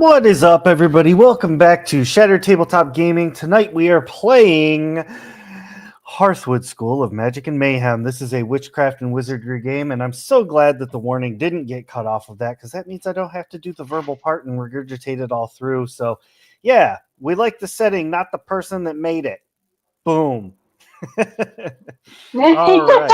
What is up, everybody? Welcome back to Shattered Tabletop Gaming. Tonight we are playing Hearthwoods School of Magic and Mayhem. This is a witchcraft and wizardry game, and I'm so glad that the warning didn't get cut off of that, because that means I don't have to do the verbal part and regurgitate it all through. So, yeah, we like the setting, not the person that made it. Boom. All right.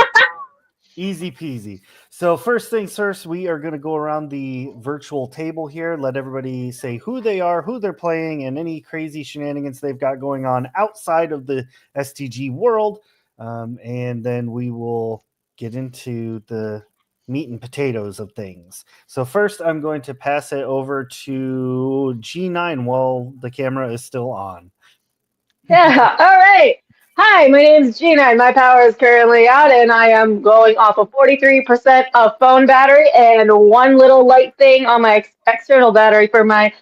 Easy peasy. So first things first, we are going to go around the virtual table here, let everybody say who they are, who they're playing, and any crazy shenanigans they've got going on outside of the STG world. And then we will get into the meat and potatoes of things. So first, I'm going to pass it over to G9 while the camera is still on. Yeah, all right. Hi, my name is Gina, and my power is currently out, and I am going off of 43% of phone battery and one little light thing on my external battery for my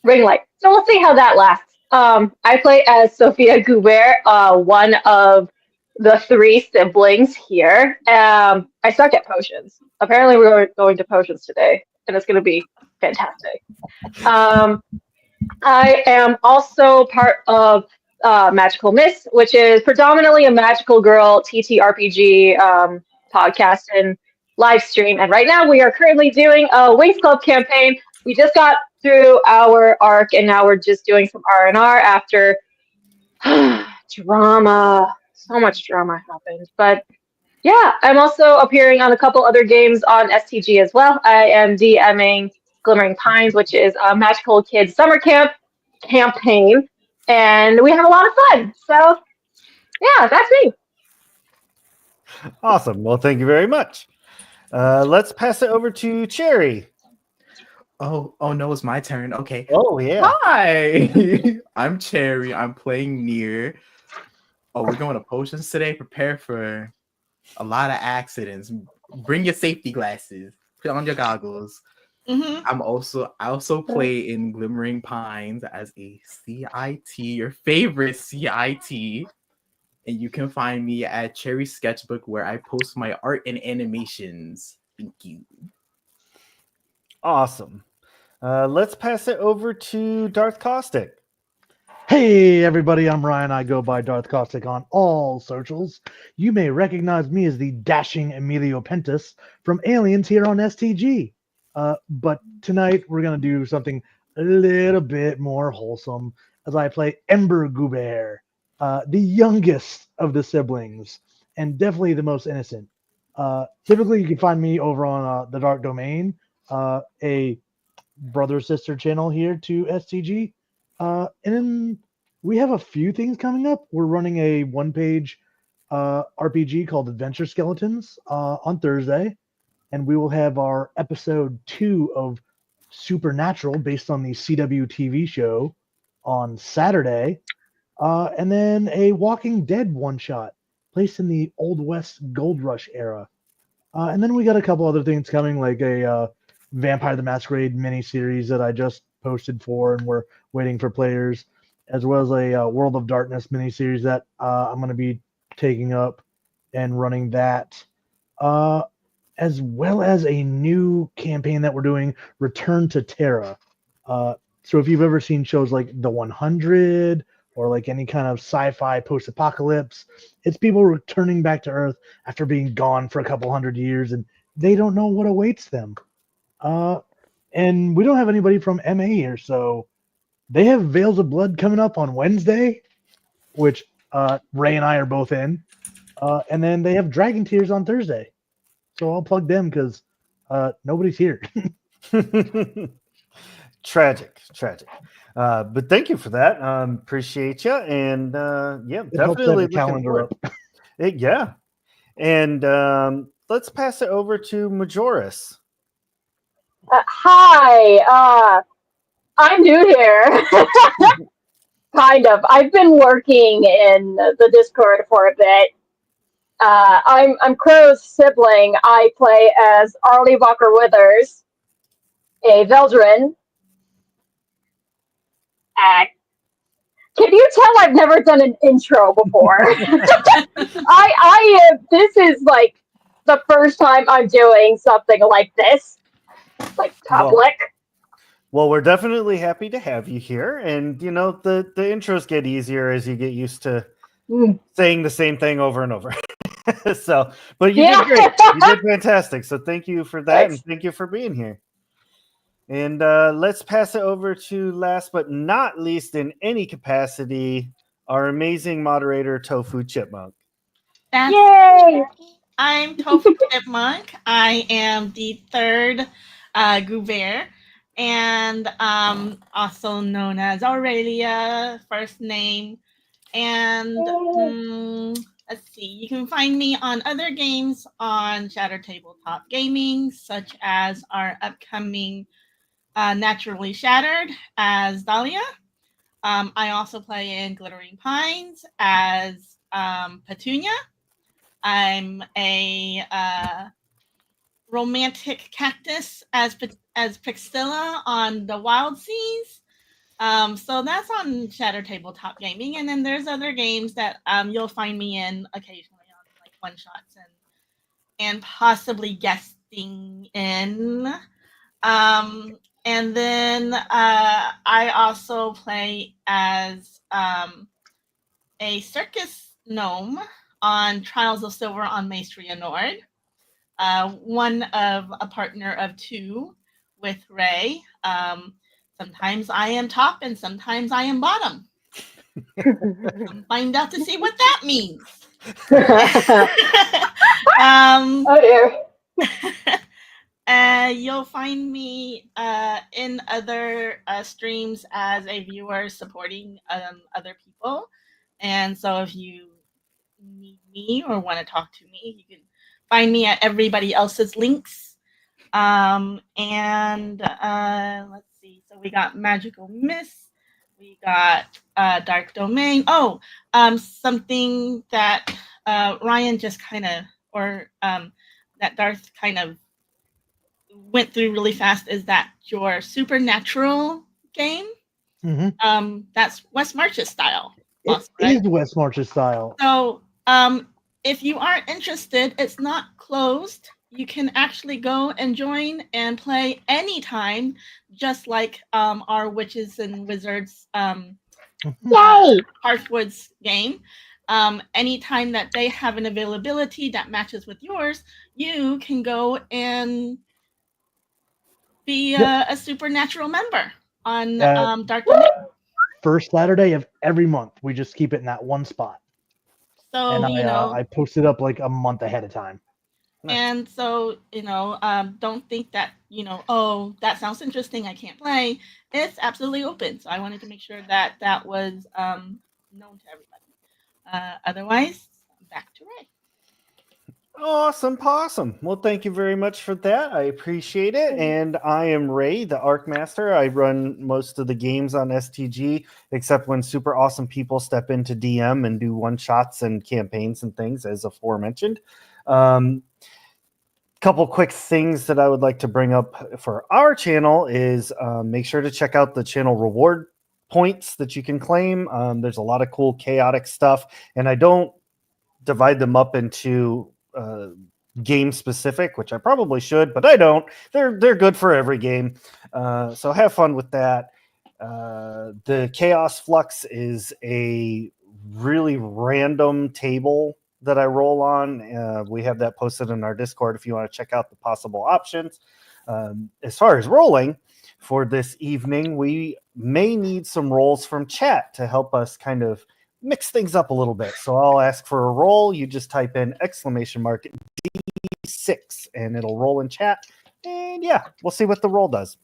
ring light. So we'll see how that lasts. I play as Sophia Goubert, one of the three siblings here. I suck at potions. Apparently, we're going to potions today, and it's going to be fantastic. I am also part of Magical Miss, which is predominantly a magical girl TTRPG podcast and live stream. And right now we are currently doing a Wings Club campaign. We just got through our arc, and now we're just doing some R&R after drama. So much drama happened. But yeah, I'm also appearing on a couple other games on STG as well. I am DMing Glimmering Pines, which is a magical kids summer camp campaign. And we have a lot of fun. So, yeah, that's me. Awesome. Well, thank you very much. Let's pass it over to Cherry. Oh no, it's my turn. Okay. Oh, yeah. Hi, I'm Cherry. I'm playing Nere. Oh, we're going to potions today. Prepare for a lot of accidents. Bring your safety glasses. Put on your goggles. Mm-hmm. I also play in Glimmering Pines as a CIT, your favorite CIT. And you can find me at Cherry Sketchbook, where I post my art and animations. Thank you. Awesome. Let's pass it over to Darth Caustic. Hey everybody, I'm Ryan. I go by Darth Caustic on all socials. You may recognize me as the dashing Emilio Pentis from Aliens here on STG. But tonight we're going to do something a little bit more wholesome as I play Ember Goubert, the youngest of the siblings and definitely the most innocent. Typically, you can find me over on The Dark Domain, a brother-sister channel here to STG. And then we have a few things coming up. We're running a one-page RPG called Adventure Skeletons on Thursday. And we will have our episode 2 of Supernatural based on the CW TV show on Saturday. And then a Walking Dead one-shot placed in the Old West Gold Rush era. And then we got a couple other things coming, like a Vampire the Masquerade miniseries that I just posted for, and we're waiting for players, as well as a World of Darkness miniseries that I'm going to be taking up and running that. As well as a new campaign that we're doing, Return to Terra. So if you've ever seen shows like The 100 or like any kind of sci-fi post-apocalypse, it's people returning back to Earth after being gone for a couple hundred years, and they don't know what awaits them. And we don't have anybody from MA here, so they have Veils of Blood coming up on Wednesday, which Ray and I are both in. And then they have Dragon Tears on Thursday. So I'll plug them because nobody's here. Tragic. But thank you for that. Appreciate you. And yeah, It definitely helps to have a calendar up. Yeah. And let's pass it over to Majoris. Hi, I'm new here. Kind of. I've been working in the Discord for a bit. I'm Crow's sibling. I play as Arlie Walker Withers, a Veldrin. Can you tell I've never done an intro before? This is like the first time I'm doing something like this, like public. Well, we're definitely happy to have you here, and you know the intros get easier as you get used to saying the same thing over and over. So, but you Yeah. did great. You did fantastic. So thank you for that, Thanks. and thank you for being here. And let's pass it over to last but not least in any capacity, our amazing moderator, Tofu Chipmunk. That's Yay! I'm Tofu Chipmunk. I am the third Goubert, and also known as Aurelia, first name. And let's see, you can find me on other games on Shatter Tabletop Gaming, such as our upcoming Naturally Shattered as Dahlia. I also play in Glittering Pines as Petunia. I'm a romantic cactus as Pixilla on the Wild Seas. So that's on Shatter Tabletop Gaming, and then there's other games that you'll find me in occasionally on like one shots and possibly guesting in. And then I also play as a circus gnome on Trials of Silver on Maestria Nord. One of a partner of two with Ray. Sometimes I am top and sometimes I am bottom. Find out to see what that means. Oh dear. You'll find me in other streams as a viewer supporting other people. And so if you need me or want to talk to me, you can find me at everybody else's links. And let's see. So we got Magical Miss. We got Dark Domain. Oh, something that Ryan just kind of, or that Darth kind of went through really fast is that your supernatural game. That's West March's style. It is West March's style. So if you aren't interested, it's not closed. You can actually go and join and play anytime, just like our Witches and Wizards Hearthwoods game. Anytime that they have an availability that matches with yours, you can go and be a supernatural member on Dark Domain. First Saturday of every month. We just keep it in that one spot. So, and I post it up like a month ahead of time. And so, don't think that, oh, that sounds interesting, I can't play. It's absolutely open. So I wanted to make sure that that was known to everybody. Otherwise, back to Ray. Awesome possum. Well, thank you very much for that. I appreciate it. And I am Ray, the Arc Master. I run most of the games on STG, except when super awesome people step into DM and do one-shots and campaigns and things, as aforementioned. Couple quick things that I would like to bring up for our channel is make sure to check out the channel reward points that you can claim. There's a lot of cool chaotic stuff, and I don't divide them up into game specific, which I probably should, but I don't. They're good for every game, so have fun with that. The Chaos Flux is a really random table that I roll on. We have that posted in our Discord if you want to check out the possible options. As far as rolling for this evening, we may need some rolls from chat to help us kind of mix things up a little bit. So I'll ask for a roll. You just type in !D6 and it'll roll in chat. And yeah, we'll see what the roll does.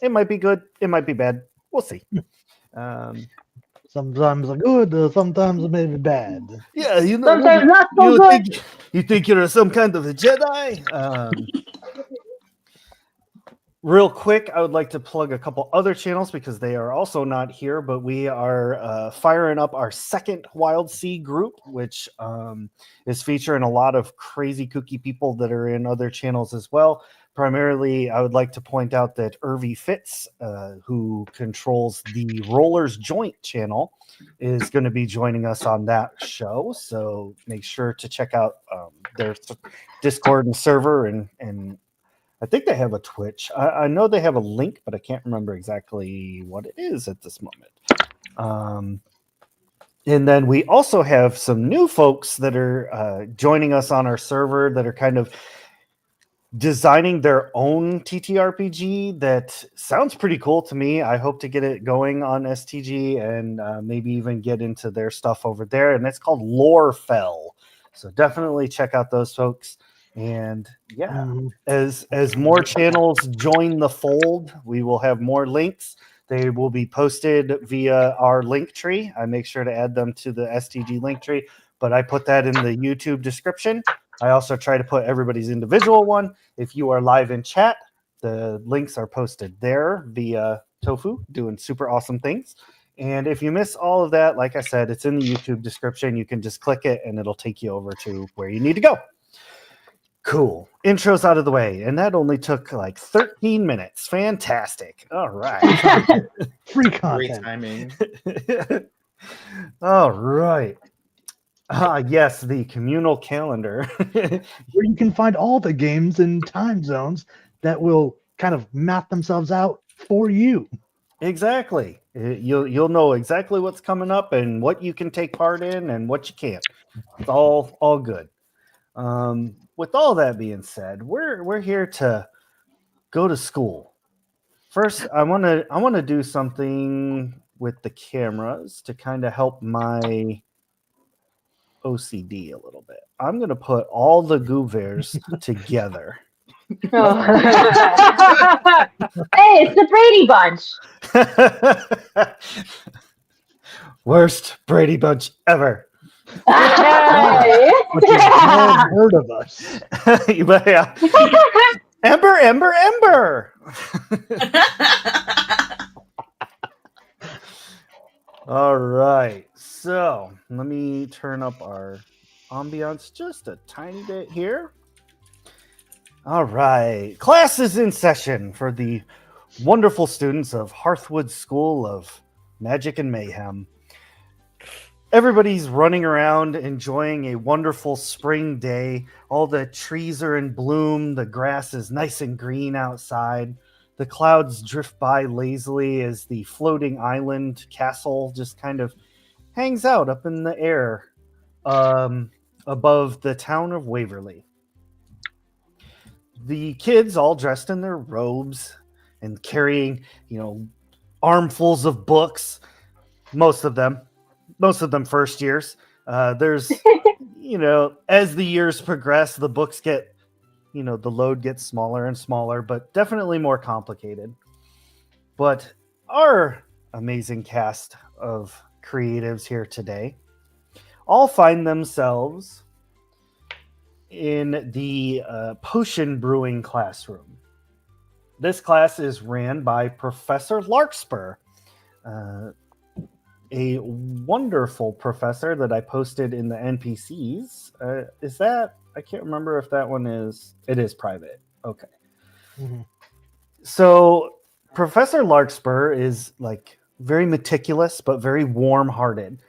It might be good. It might be bad. We'll see. Sometimes good, sometimes maybe bad. Yeah, Sometimes not so good. You think you're some kind of a Jedi? Real quick, I would like to plug a couple other channels because they are also not here, but we are firing up our second Wild Sea group, which is featuring a lot of crazy kooky people that are in other channels as well. Primarily, I would like to point out that Irvy Fitz, who controls the Rollers Joint channel, is going to be joining us on that show. So make sure to check out their Discord and server and I think they have a Twitch. I know they have a link, but I can't remember exactly what it is at this moment. And then we also have some new folks that are joining us on our server that are kind of designing their own TTRPG that sounds pretty cool to me. I hope to get it going on STG and maybe even get into their stuff over there. And it's called Lorefell. So definitely check out those folks. And yeah, as more channels join the fold, we will have more links. They will be posted via our link tree. I make sure to add them to the STG link tree, but I put that in the YouTube description. I also try to put everybody's individual one. If you are live in chat, the links are posted there via Tofu, doing super awesome things. And if you miss all of that, like I said, it's in the YouTube description. You can just click it and it'll take you over to where you need to go. Cool. Intro's out of the way. And that only took like 13 minutes. Fantastic. All right. Free Great content. timing. All right. Yes, the communal calendar. Where you can find all the games and time zones that will kind of map themselves out for you. Exactly. You'll know exactly what's coming up and what you can take part in and what you can't. It's all good. With all that being said, we're here to go to school. First, I want to do something with the cameras to kind of help my OCD a little bit. I'm going to put all the Goovers together. Oh. Hey, it's the Brady Bunch. Worst Brady Bunch ever. Hey. But you've never heard of us. But yeah. Ember, Ember, Ember. All right. So let me turn up our ambiance just a tiny bit here. All right. Class is in session for the wonderful students of Hearthwoods School of Magic and Mayhem. Everybody's running around enjoying a wonderful spring day. All the trees are in bloom. The grass is nice and green outside. The clouds drift by lazily as the floating island castle just kind of hangs out up in the air above the town of Waverly. The kids all dressed in their robes and carrying, armfuls of books. Most of them first years. There's, as the years progress, the books get, the load gets smaller and smaller, but definitely more complicated. But our amazing cast of creatives here today all find themselves in the potion brewing classroom. This class is ran by Professor Larkspur, a wonderful professor that I posted in the NPCs. Is that, I can't remember if that one is, it is private. Okay. Mm-hmm. So Professor Larkspur is like very meticulous, but very warm-hearted,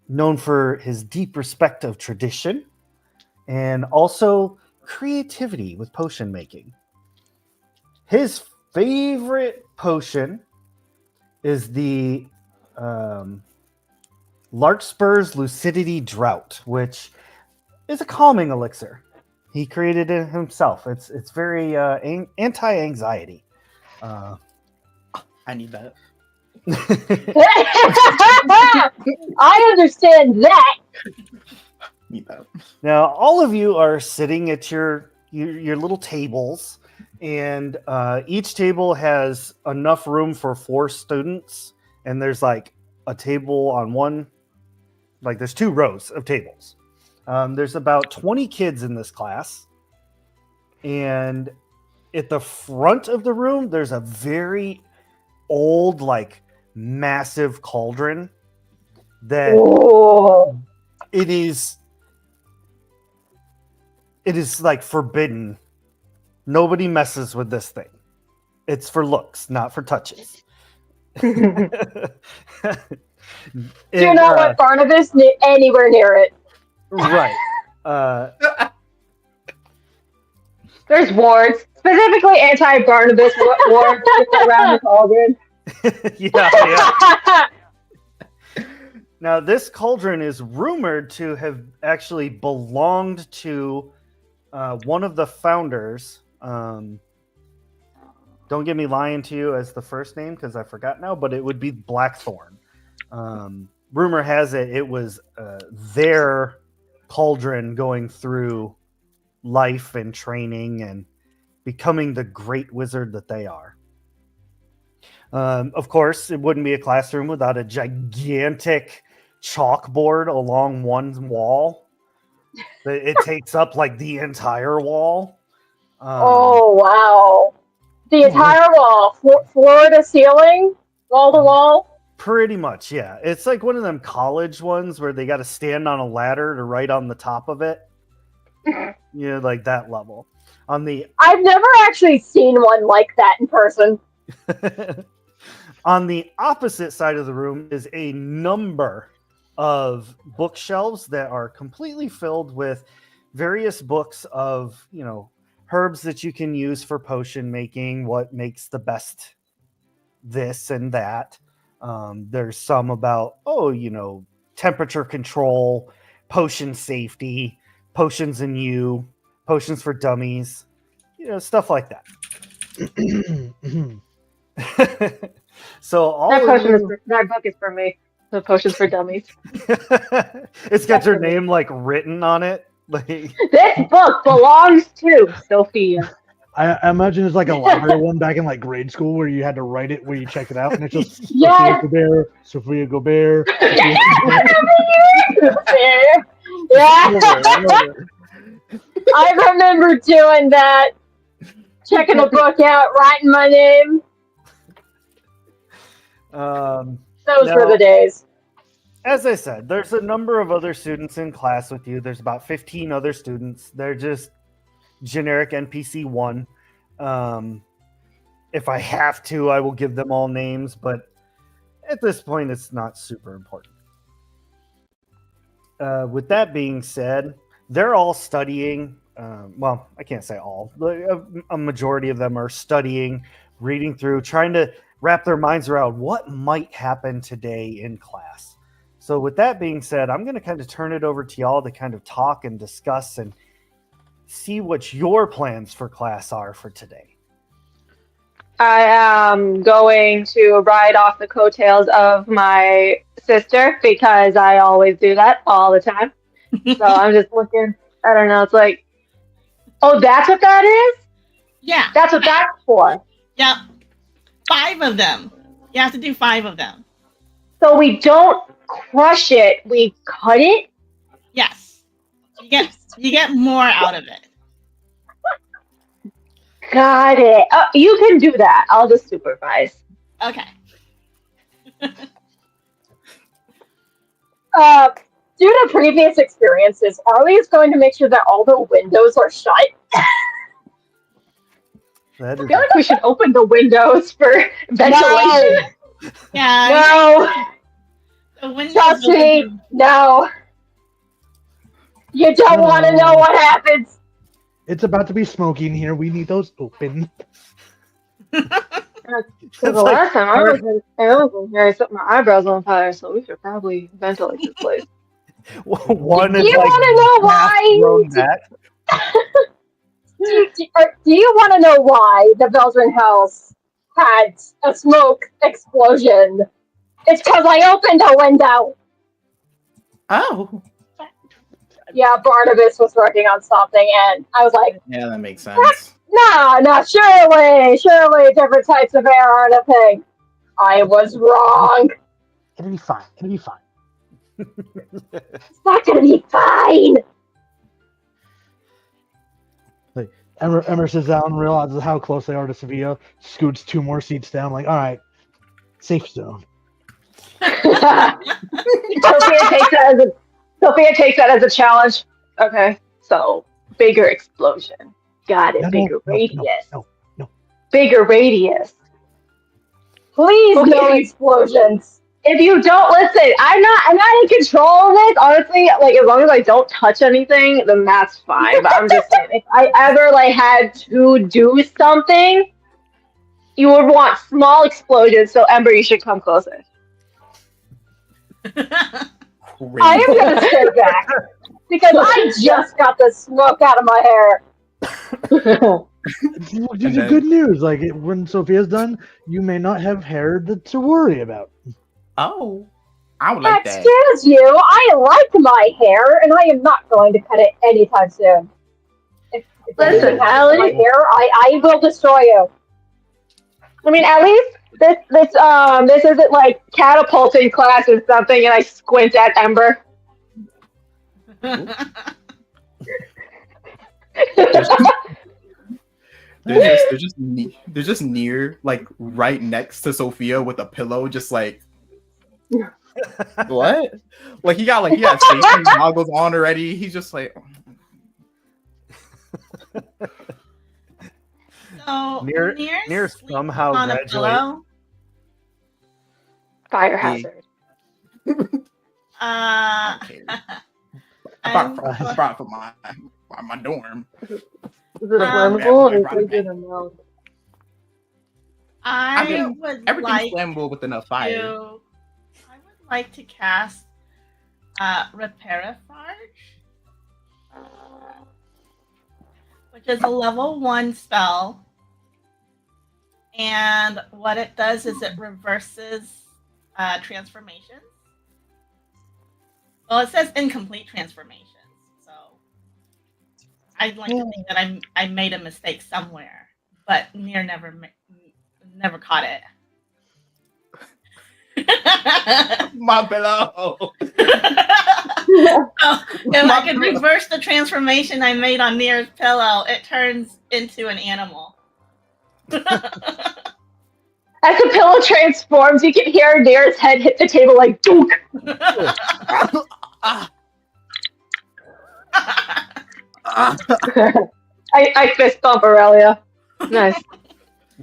known for his deep respect of tradition and also creativity with potion making. His favorite potion is the Larkspur's Lucidity Drought, which is a calming elixir. He created it himself. It's very anti-anxiety. I need that. I understand that. Need that. Now, all of you are sitting at your little tables, and each table has enough room for 4 students, and there's like a table on one, like there's 2 rows of tables. There's about 20 kids in this class, and at the front of the room, there's a very old, like massive cauldron that Oh. it is like forbidden. Nobody messes with this thing. It's for looks, not for touches. Do not want Barnabas anywhere near it. Right. There's wards, specifically anti-Barnabas wards around the cauldron. Yeah. Now, this cauldron is rumored to have actually belonged to one of the founders. Don't get me lying to you as the first name because I forgot now, but it would be Blackthorn. Rumor has it was their cauldron going through life and training and becoming the great wizard that they are. Of course, it wouldn't be a classroom without a gigantic chalkboard along one wall. It takes up like the entire wall. Oh, wow. The entire wall, floor to ceiling, wall to wall? Pretty much, yeah. It's like one of them college ones where they got to stand on a ladder to write on the top of it. Yeah, like that level. I've never actually seen one like that in person. On the opposite side of the room is a number of bookshelves that are completely filled with various books of, herbs that you can use for potion making, what makes the best this and that. There's some about, temperature control, potion safety, potions in you, potions for dummies, stuff like that. So that book is for me. The potions for dummies. It's got your name like written on it. Like this book belongs to Sophia. I imagine it's like a library one back in like grade school where you had to write it where you checked it out, and it's just yes. Sophia Gobert. Yeah. I remember doing that. Checking a book out, writing my name. Those were the days. As I said, there's a number of other students in class with you. There's about 15 other students. They're just generic NPC 1. If I have to, I will give them all names, but at this point, it's not super important. With that being said, they're all studying. Well, I can't say all. A majority of them are studying, reading through, trying to wrap their minds around what might happen today in class. So with that being said, I'm going to kind of turn it over to y'all to kind of talk and discuss and see what your plans for class are for today. I am going to ride off the coattails of my sister because I always do that all the time. So I'm just looking. I don't know. It's like, oh, that's what that is? Yeah. That's what that's for. Yep. 5 of them. You have to do 5 of them. So we don't crush it, we cut it? Yes. You get more out of it. Got it. You can do that. I'll just supervise. Okay. Due to previous experiences, Arlie is going to make sure that all the windows are shut. I feel like we should open the windows for ventilation. No. Yeah. No. Trust me. No. You don't want to know what happens. It's about to be smoky in here. We need those open. The last time I was in here, I set my eyebrows on fire, so we should probably ventilate this place. One is do you want to know why? Do you want to know why the Belgian house had a smoke explosion? It's because I opened a window. Oh. Yeah, Barnabas was working on something, and I was like, yeah, that makes sense. No, surely different types of air aren't a thing. I was wrong. It'll be fine. It's not gonna be fine. Like Emmer sits down and realizes how close they are to Sevilla, scoots 2 more seats down, like, all right, safe zone. Sophia takes that as a challenge. Okay, so bigger explosion. Got it. Bigger radius. No. Bigger radius. Please, no explosions. if you don't listen, I'm not in control of this. Honestly, like as long as I don't touch anything, then that's fine. But I'm just saying, if I ever like had to do something, you would want small explosions. So Ember, you should come closer. I am gonna stay back because I just got the smoke out of my hair. These are good news. Like when Sophia's done, you may not have hair to worry about. Oh, I would like that. Excuse you, I like my hair, and I am not going to cut it anytime soon. If listen, Allie, my hair, I will destroy you. I mean, at least this isn't like catapulting class or something, and I squint at Ember. They're just near, like right next to Sophia with a pillow, just like what? Like he got safety goggles on already. He's just like. So Nere somehow on a graduated. pillow. Fire hazard. I'm- Brought for my dorm. Is it flammable? or is it a no? I mean, would Everything's like flammable with enough fire. I would like to cast Reparafarge, which is a level 1 spell. And what it does is it reverses transformations. Well, it says incomplete transformations, so I'd like to think that I made a mistake somewhere, but Nere never caught it. My pillow. So if I could reverse the transformation I made on Nere's pillow, it turns into an animal. As the pillow transforms, you can hear Nere's head hit the table like dook. I fist bump Aurelia. Nice.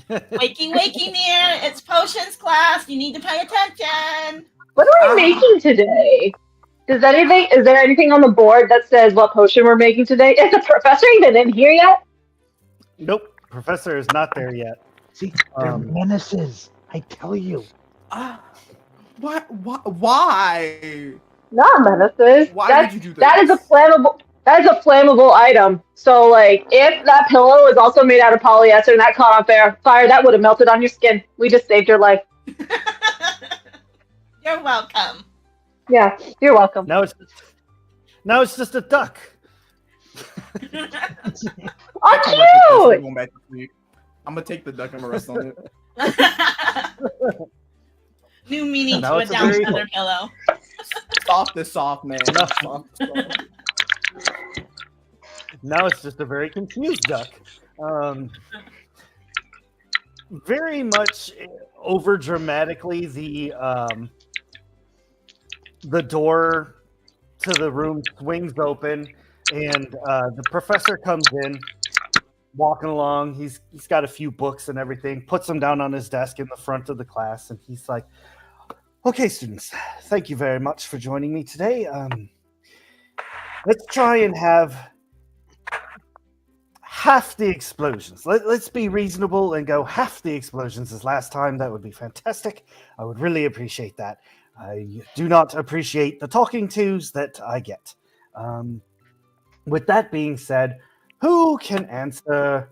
Wakey, Nere! It's potions class. You need to pay attention. What are we making today? Is there anything on the board that says what potion we're making today? Is the professor even in here yet? Nope, Professor is not there yet. See, they're menaces. I tell you. What? Why? Not menaces. Why would you do That is a flammable item. So, like, if that pillow is also made out of polyester and that caught on fire, that would have melted on your skin. We just saved your life. You're welcome. Yeah, you're welcome. Now it's just a duck. Oh, cute! Going back to sleep. I'm gonna take the duck and rest on it. New meaning Now to a it's a down very- feather pillow. Soft is soft, man. Soft is soft. Now it's just a very confused duck. Very much over dramatically, the door to the room swings open, and the professor comes in, walking along. He's got a few books and everything, puts them down on his desk in the front of the class, and he's like, "Okay, students, thank you very much for joining me today. Let's try and have half the explosions. Let's be reasonable and go half the explosions as last time. That would be fantastic. I would really appreciate that. I do not appreciate the talking tos that I get. With that being said, who can answer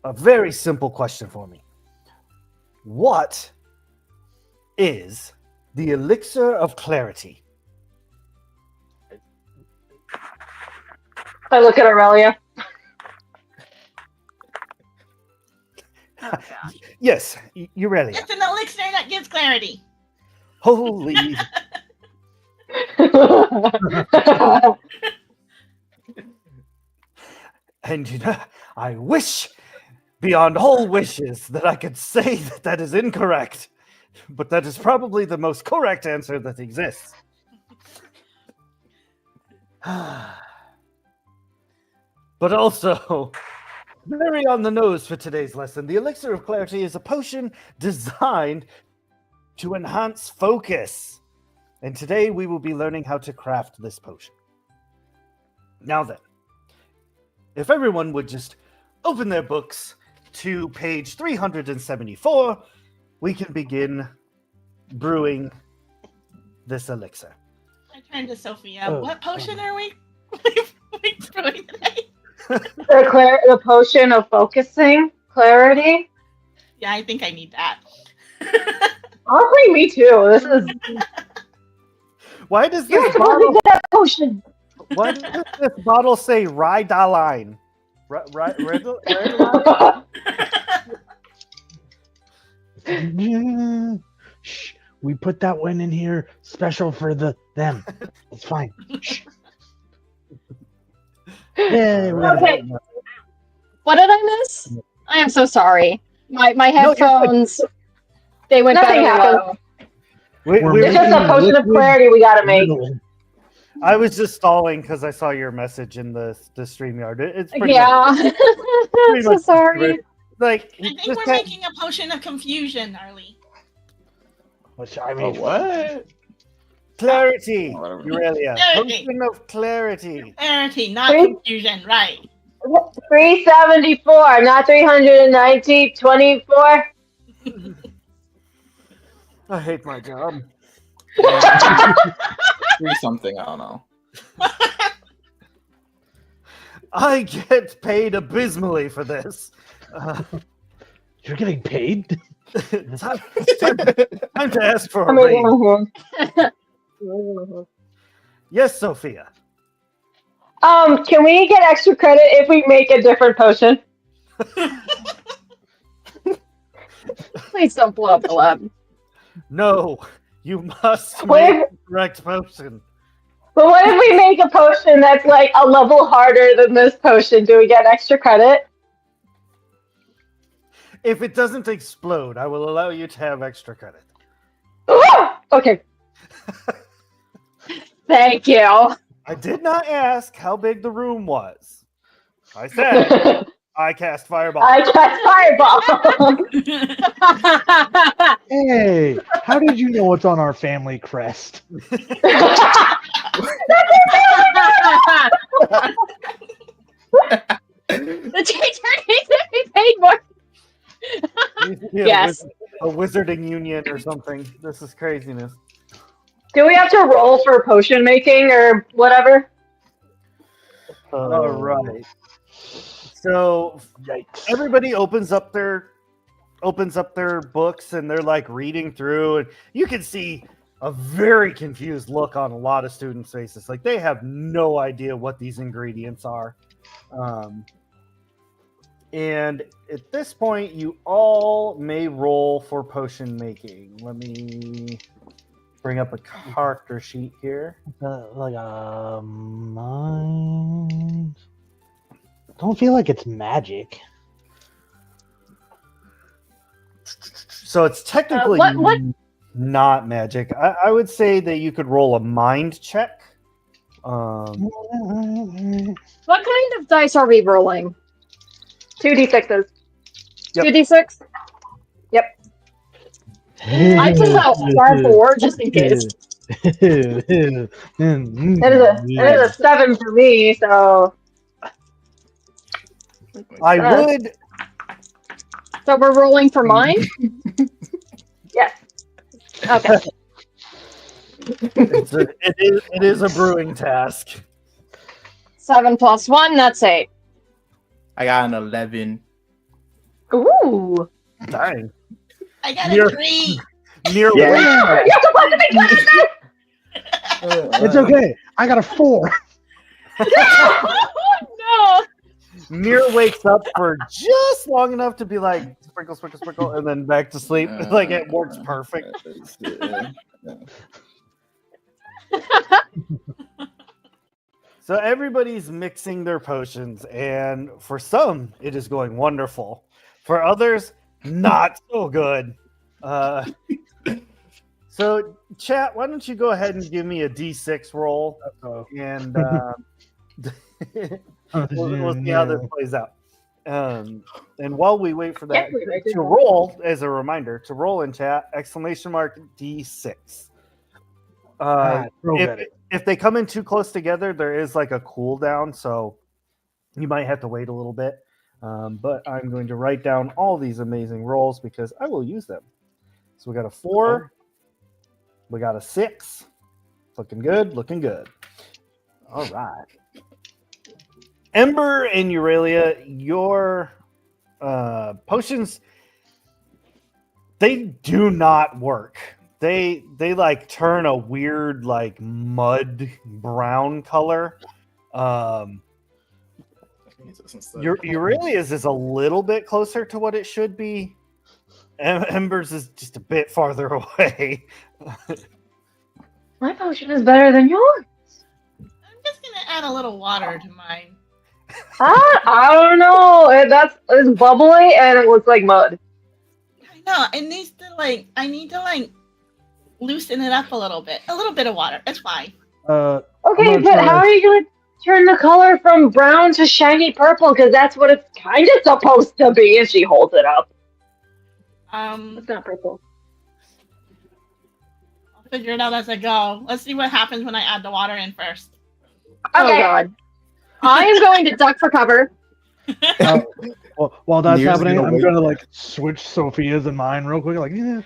a very simple question for me? What is the elixir of clarity?" I look at Aurelia. Oh, gosh. Yes, Aurelia. It's an elixir that gives clarity. Holy. And you know, I wish beyond all wishes that I could say that that is incorrect, but that is probably the most correct answer that exists. But also, very on the nose for today's lesson, the Elixir of Clarity is a potion designed to enhance focus. And today we will be learning how to craft this potion. Now then, if everyone would just open their books to page 374, we can begin brewing this elixir. I turned to Sophia. Oh, What potion are we brewing today? The potion of focusing, clarity. Yeah, I think I need that. Honestly, me too. This is Why does you're this totally bottle, good at potion. why does this bottle say Ridaline? Ridaline? Shh. We put that one in here special for them. It's fine. Shh. Yeah, Okay. What did I miss? I am so sorry. My you're headphones, they went Nothing battery happened. low. We're It's just a making potion of liquid clarity we gotta make. riddle. I was just stalling because I saw your message in the StreamYard. It's pretty Yeah. much, I'm so sorry. like I think just we're had- making a potion of confusion, Arlie. Which I Oh, mean, what? clarity, Oh, whatever. Aurelia. Clarity. Potion of clarity. Clarity, not Please? confusion. Right. 374, not 390, 24. I hate my job. Yeah. Do something. I don't know. I get paid abysmally for this. you're getting paid? Time to ask for a I'm raise. gonna- Yes, Sophia. Can we get extra credit if we make a different potion? Please don't blow up the lab. No, you must What make if, the correct potion. but what if we make a potion that's like a level harder than this potion? Do we get extra credit? If it doesn't explode, I will allow you to have extra credit. Okay. Thank you. I did not ask how big the room was. I said I cast fireball. I cast fireball. Hey, how did you know what's on our family crest? The teacher needs to be paid more. Yeah, Yes. A wizarding union or something. This is craziness. Do we have to roll for potion making or whatever? All right. So Yikes. everybody opens up their books and they're like reading through, and you can see a very confused look on a lot of students' faces. Like they have no idea what these ingredients are. And at this point, you all may roll for potion making. Let me bring up a character sheet here. Mind. Don't feel like it's magic. So it's technically what- not magic. I would say that you could roll a mind check. What kind of dice are we rolling? 2d6s. Yep. 2d6? I pulled out star 4 just in case. It is a 7 for me, so I would. So we're rolling for mine? yes. Okay. It is a brewing task. 7 plus 1, that's 8. I got an 11. Ooh. Dang. I got You're- a 3. Near Yeah. You're supposed to be good at It's okay. I got a 4. No! Near wakes up for just long enough to be like sprinkle, sprinkle, sprinkle, and then back to sleep. Like it works perfect. So everybody's mixing their potions, and for some, it is going wonderful. For others, not so good. So, chat, why don't you go ahead and give me a D6 roll, and we'll see how this plays out. And while we wait for that, to roll, as a reminder, to roll in chat, !D6. If they come in too close together, there is like a cooldown, so you might have to wait a little bit. But I'm going to write down all these amazing rolls because I will use them. So we got a 4, we got a 6. Looking good, looking good. All right. Ember and Aurelia, your potions, they do not work. They like turn a weird like mud brown color. Your Aurelia's is a little bit closer to what it should be. Ember's is just a bit farther away. My potion is better than yours. I'm just gonna add a little water to mine. I don't know. It's bubbly and it looks like mud. I know. It needs to like. I need to like loosen it up a little bit. A little bit of water. It's fine. Okay, but how are you gonna turn the color from brown to shiny purple? Because that's what it's kind of supposed to be. And she holds it up. It's not purple. I'll figure it out as I go. Let's see what happens when I add the water in first. Oh god. I am going to duck for cover. While that's Nere's happening, gonna I'm wait. gonna like switch Sophia's and mine real quick. Like, yeah.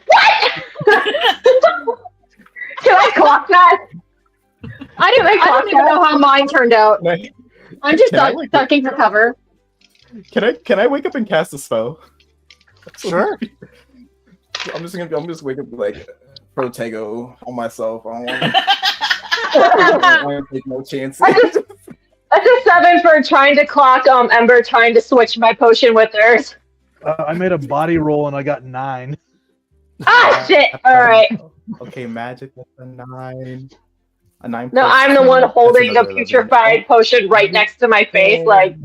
Can I clock that? I don't even know how mine turned out. I'm just Can I, like, ducking for cover. Can I wake up and cast a spell? Sure. I'm just wake up like Protego on myself. I don't want to take no chances. That's a 7 for trying to clock Ember trying to switch my potion with hers. I made a body roll and I got 9. Ah, shit! Alright. Okay, magic with a 9. A 9. No, plus I'm the 2, one that's holding the another 11. putrefied potion right next to my face, like,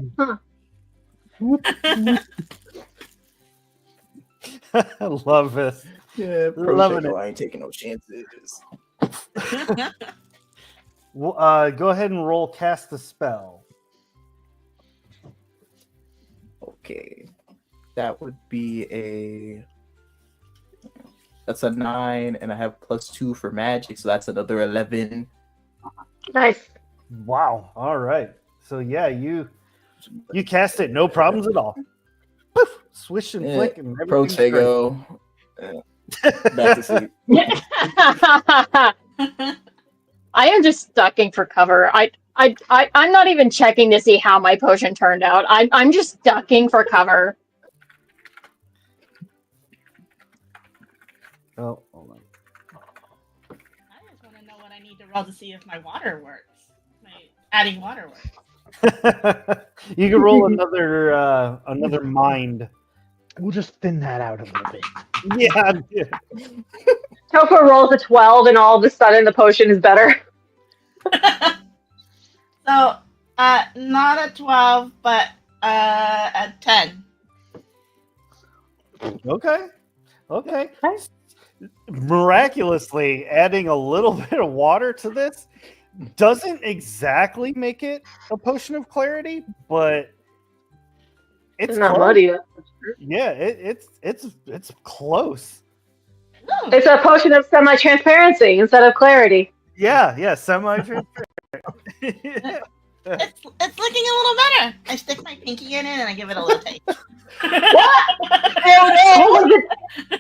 I love this. Yeah, Loving Protego, it. I ain't taking no chances. Go ahead and roll cast the spell. Okay, that would be that's a 9, and I have +2 for magic, so that's another 11. nice. Wow. All right. So yeah, you cast it, no problems at all. Poof, swish and Yeah, flick and everything's great. Protego. Back to sleep. I am just ducking for cover. I'm not even checking to see how my potion turned out. I'm just ducking for cover. Oh, hold on. I just want to know what I need to roll to see if my water works. My adding water works. You can roll another mind. We'll just thin that out a little bit. Yeah. Topher rolls a 12 and all of a sudden the potion is better. So, not a 12, but a 10. Okay. Miraculously, adding a little bit of water to this doesn't exactly make it a potion of clarity, but it's not close. muddy. Yeah, it's close. Oh, It's a potion of semi-transparency instead of clarity. Yeah, semi-transparent. it's looking a little better. I stick my pinky in it and I give it a little taste. Oh, no!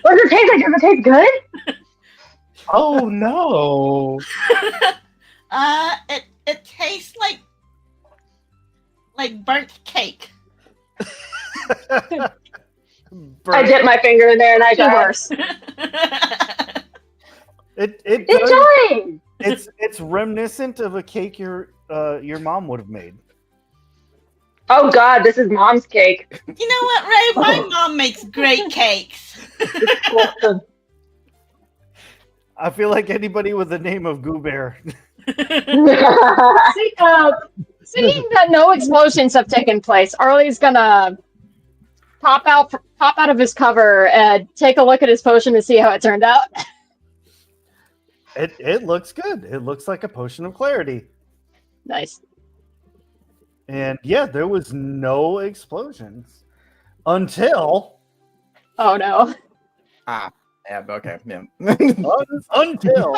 What does it taste like? Does it taste good? Oh no! It tastes like burnt cake. I dip my finger in there and I Two die. worse. It does, Enjoy! it's reminiscent of a cake your mom would have made. Oh god, this is mom's cake. You know what, Ray? My mom makes great cakes. I feel like anybody with the name of Goo Bear. Seeing that no explosions have taken place, Arlie's gonna pop out of his cover and take a look at his potion to see how it turned out. It looks good. It looks like a potion of clarity. Nice. And yeah, there was no explosions. until Oh no. Yeah, okay. Yeah. until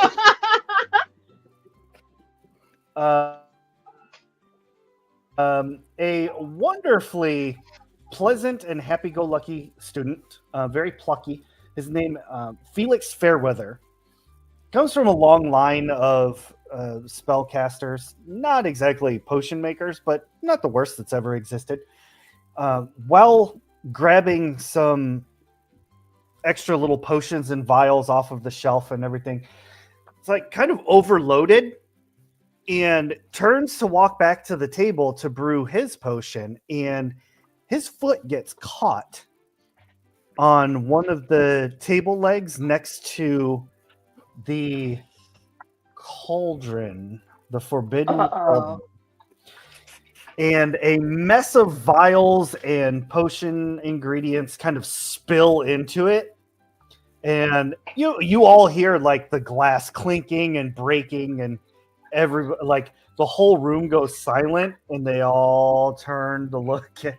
a wonderfully pleasant and happy-go-lucky student, very plucky. His name, Felix Fairweather, comes from a long line of spellcasters, not exactly potion makers, but not the worst that's ever existed. While grabbing some extra little potions and vials off of the shelf and everything, it's like kind of overloaded, and turns to walk back to the table to brew his potion, and his foot gets caught on one of the table legs next to the cauldron, the forbidden cauldron. And a mess of vials and potion ingredients kind of spill into it. And you all hear like the glass clinking and breaking, and like the whole room goes silent, and they all turn to look at.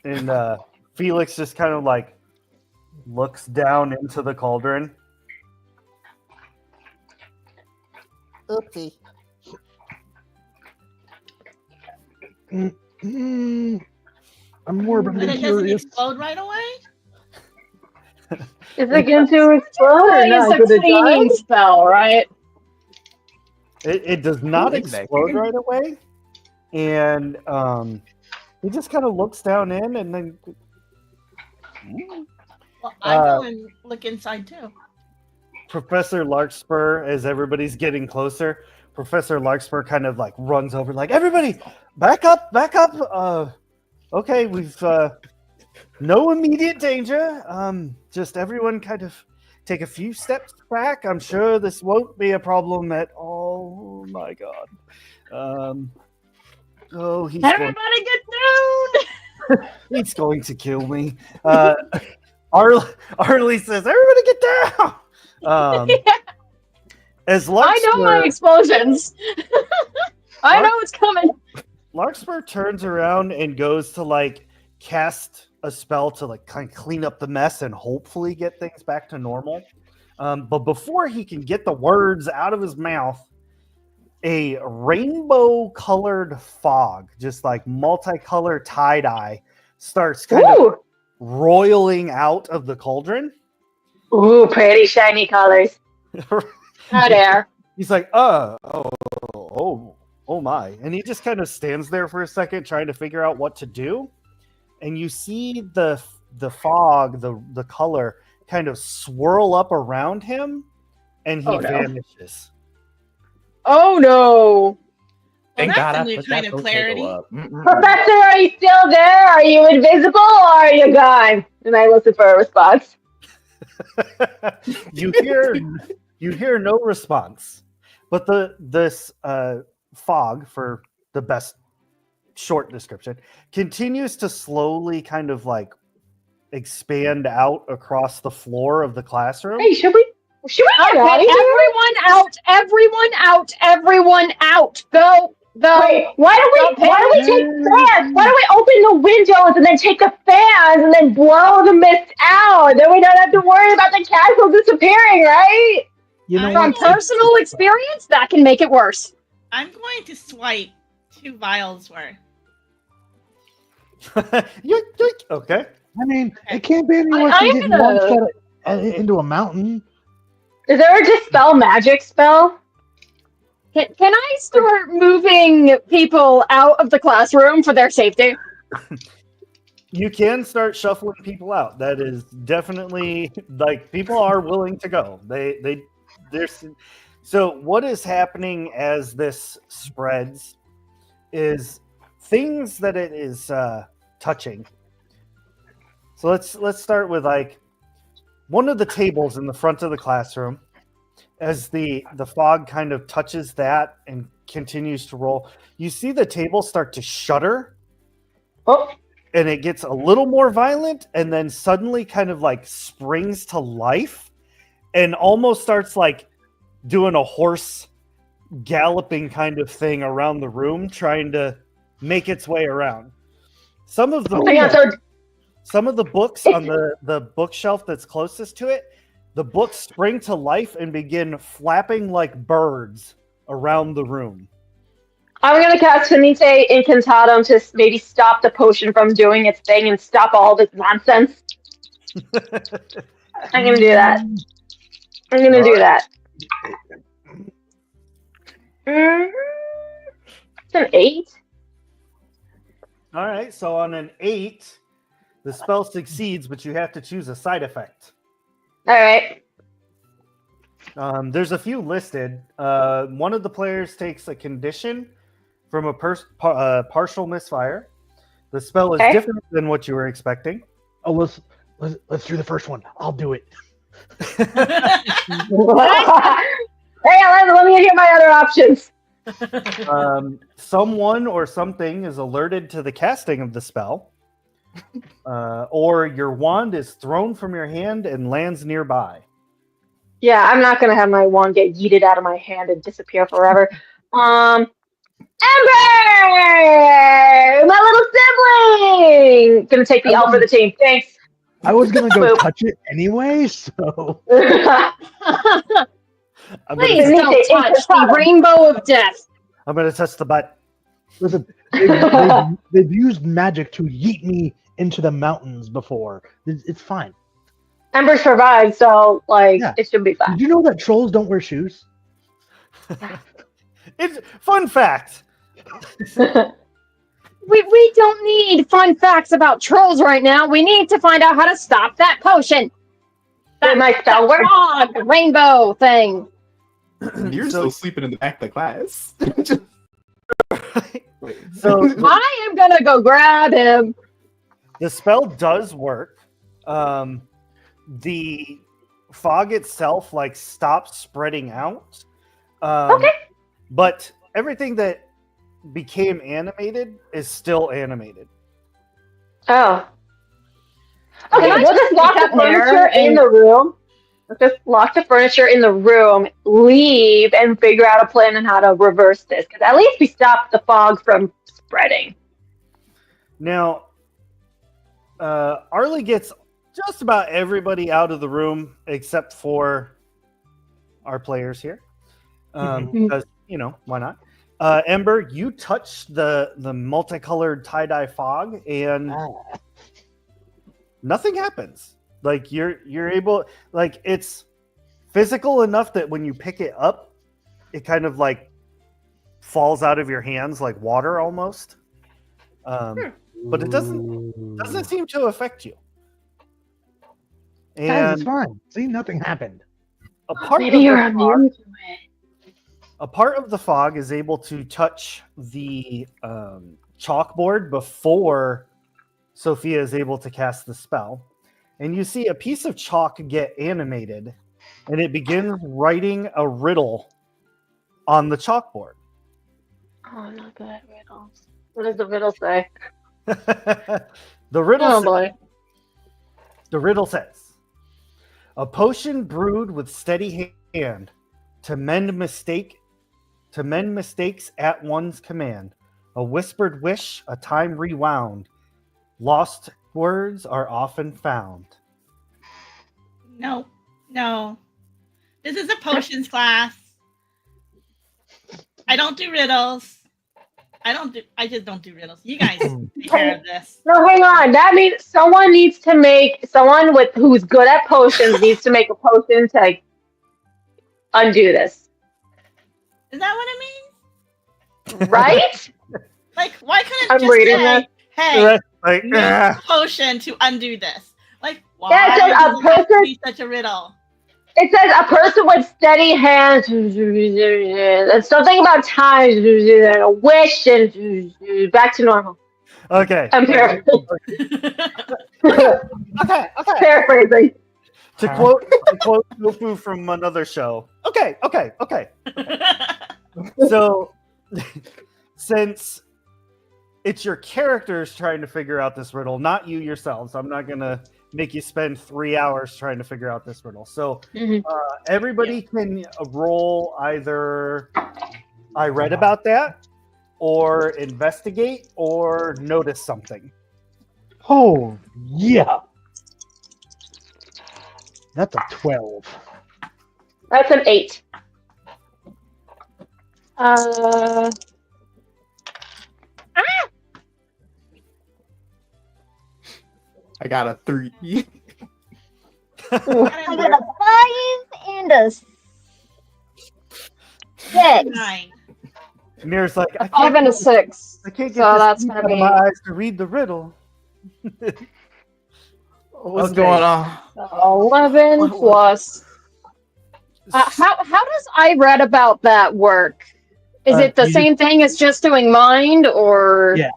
And Felix just kind of like looks down into the cauldron. Oopsie. I'm morbidly But it doesn't curious. explode right away? Is it going to explode or It's not? a cleaning spell, right? It does not Who is that explode guy? right away. And he just kind of looks down in, and then Well, I go and look inside too. Professor Larkspur, as everybody's getting closer, Professor Larkspur kind of like runs over, like, everybody, back up. Okay, we've no immediate danger. Just everyone kind of take a few steps back. I'm sure this won't be a problem at all. Oh my God. He's Everybody get down! he's going to kill me. Arlie says, everybody get down. As I know my Larkspur, explosions. I know it's coming. Larkspur turns around and goes to like cast a spell to like kind of clean up the mess and hopefully get things back to normal. But before he can get the words out of his mouth, a rainbow-colored fog, just like multicolored tie-dye, starts kind of roiling out of the cauldron. Ooh, pretty shiny colors. Hot air. He's like, oh my. And he just kind of stands there for a second trying to figure out what to do. And you see the fog, the color, kind of swirl up around him, and he vanishes. Oh no. Thank that's God a I new put kind that of potato clarity. up. Mm-mm-mm. Professor, are you still there? Are you invisible or are you gone? And I listen for a response. you hear no response, but this fog, for the best short description, continues to slowly kind of like expand out across the floor of the classroom. Hey, should we get Okay, out of here? everyone out! Everyone out! Everyone out! Go! Wait, why don't we take fans? Why don't we open the windows and then take the fans and then blow the mist out? Then we don't have to worry about the castle disappearing, right? You know From what? personal experience, that can make it worse. I'm going to swipe 2 vials worth. Yoink, yoink. Okay. I mean, it can't be any worse I'm than getting gonna- launched into a mountain. Is there a dispel magic spell? Can I start moving people out of the classroom for their safety? You can start shuffling people out. That is definitely, like, people are willing to go. There's so what is happening as this spreads is things that it is touching. So let's start with like one of the tables in the front of the classroom. As the fog kind of touches that and continues to roll, you see the table start to shudder. Oh, And it gets a little more violent, and then suddenly kind of like springs to life and almost starts like doing a horse galloping kind of thing around the room, trying to make its way around. Some of the Hang on, so some of the books on the bookshelf that's closest to it, the books spring to life and begin flapping like birds around the room. I'm gonna cast Finite Incantatum to maybe stop the potion from doing its thing and stop all this nonsense. I'm gonna do that. I'm gonna do that. It's an 8. All right, so on an 8, the spell succeeds, but you have to choose a side effect. All right. There's a few listed. One of the players takes a condition from a partial misfire. The spell is different than what you were expecting. Oh, let's do the first one. I'll do it. Hey, let me hear my other options. Someone or something is alerted to the casting of the spell, or your wand is thrown from your hand and lands nearby. Yeah, I'm not gonna have my wand get yeeted out of my hand and disappear forever. Ember, my little sibling, gonna take the L for the team. Thanks. I was gonna go touch it anyway, so Please don't touch the rainbow of death. I'm gonna touch the butt. listen. They've used magic to yeet me into the mountains before. It's fine. Ember survived, so it should be fine. Did you know that trolls don't wear shoes? It's fun fact. We don't need fun facts about trolls right now. We need to find out how to stop that potion. Did my spell work? Frog rainbow thing. You're still sleeping in the back of the class. So I am gonna go grab him. the spell does work. The fog itself stops spreading out. Okay. But everything that became animated is still animated. Oh. Okay, Can I we'll just lock the get there furniture in and- the room. Let's just lock the furniture in the room, leave, and figure out a plan on how to reverse this. Because at least we stopped the fog from spreading. Now, Arlie gets just about everybody out of the room except for our players here. Because, why not? Ember, you touch the multicolored tie-dye fog and nothing happens. You're able, it's physical enough that when you pick it up, it kind of falls out of your hands like water almost. But it doesn't seem to affect you. Guys, And it's fine. See, nothing happened. a part Maybe of you're the fog- immune to it. A part of the fog is able to touch the chalkboard before Sophia is able to cast the spell. And you see a piece of chalk get animated, and it begins writing a riddle on the chalkboard. Oh, I'm not good at riddles. What does the riddle say? The riddle Oh sa- boy. The riddle says, "A potion brewed with steady hand to mend mistakes at one's command. A whispered wish, a time rewound. Lost words are often found." No. This is a potions class. I don't do riddles. I just don't do riddles. You guys take care of this. No, hang on. That means someone who's good at potions needs to make a potion to undo this. Is that what it means? Right? Why couldn't it I'm just reading say, that. hey, Like, make a potion to undo this? Why Yeah, it says does a it have to person- be such a riddle? It says a person with steady hands and something about time, a wish, and back to normal. okay. I'm paraphrasing. Okay. Paraphrasing. To quote Tofu from another show. Okay. So, since it's your characters trying to figure out this riddle, not you yourselves, I'm not going to make you spend 3 hours trying to figure out this riddle. So, everybody can roll either I read about that, or investigate, or notice something. Oh, yeah. That's a 12. That's an 8. I got a 3. I got a 5 and a 6. 9. Nere's like, I A 5 and a get- 6. I can't get So this that's ink gonna out of be my eyes to read the riddle. What's Okay. going on? 11 plus. How does I read about that work? Is it the you same thing as just doing mind, or Yeah.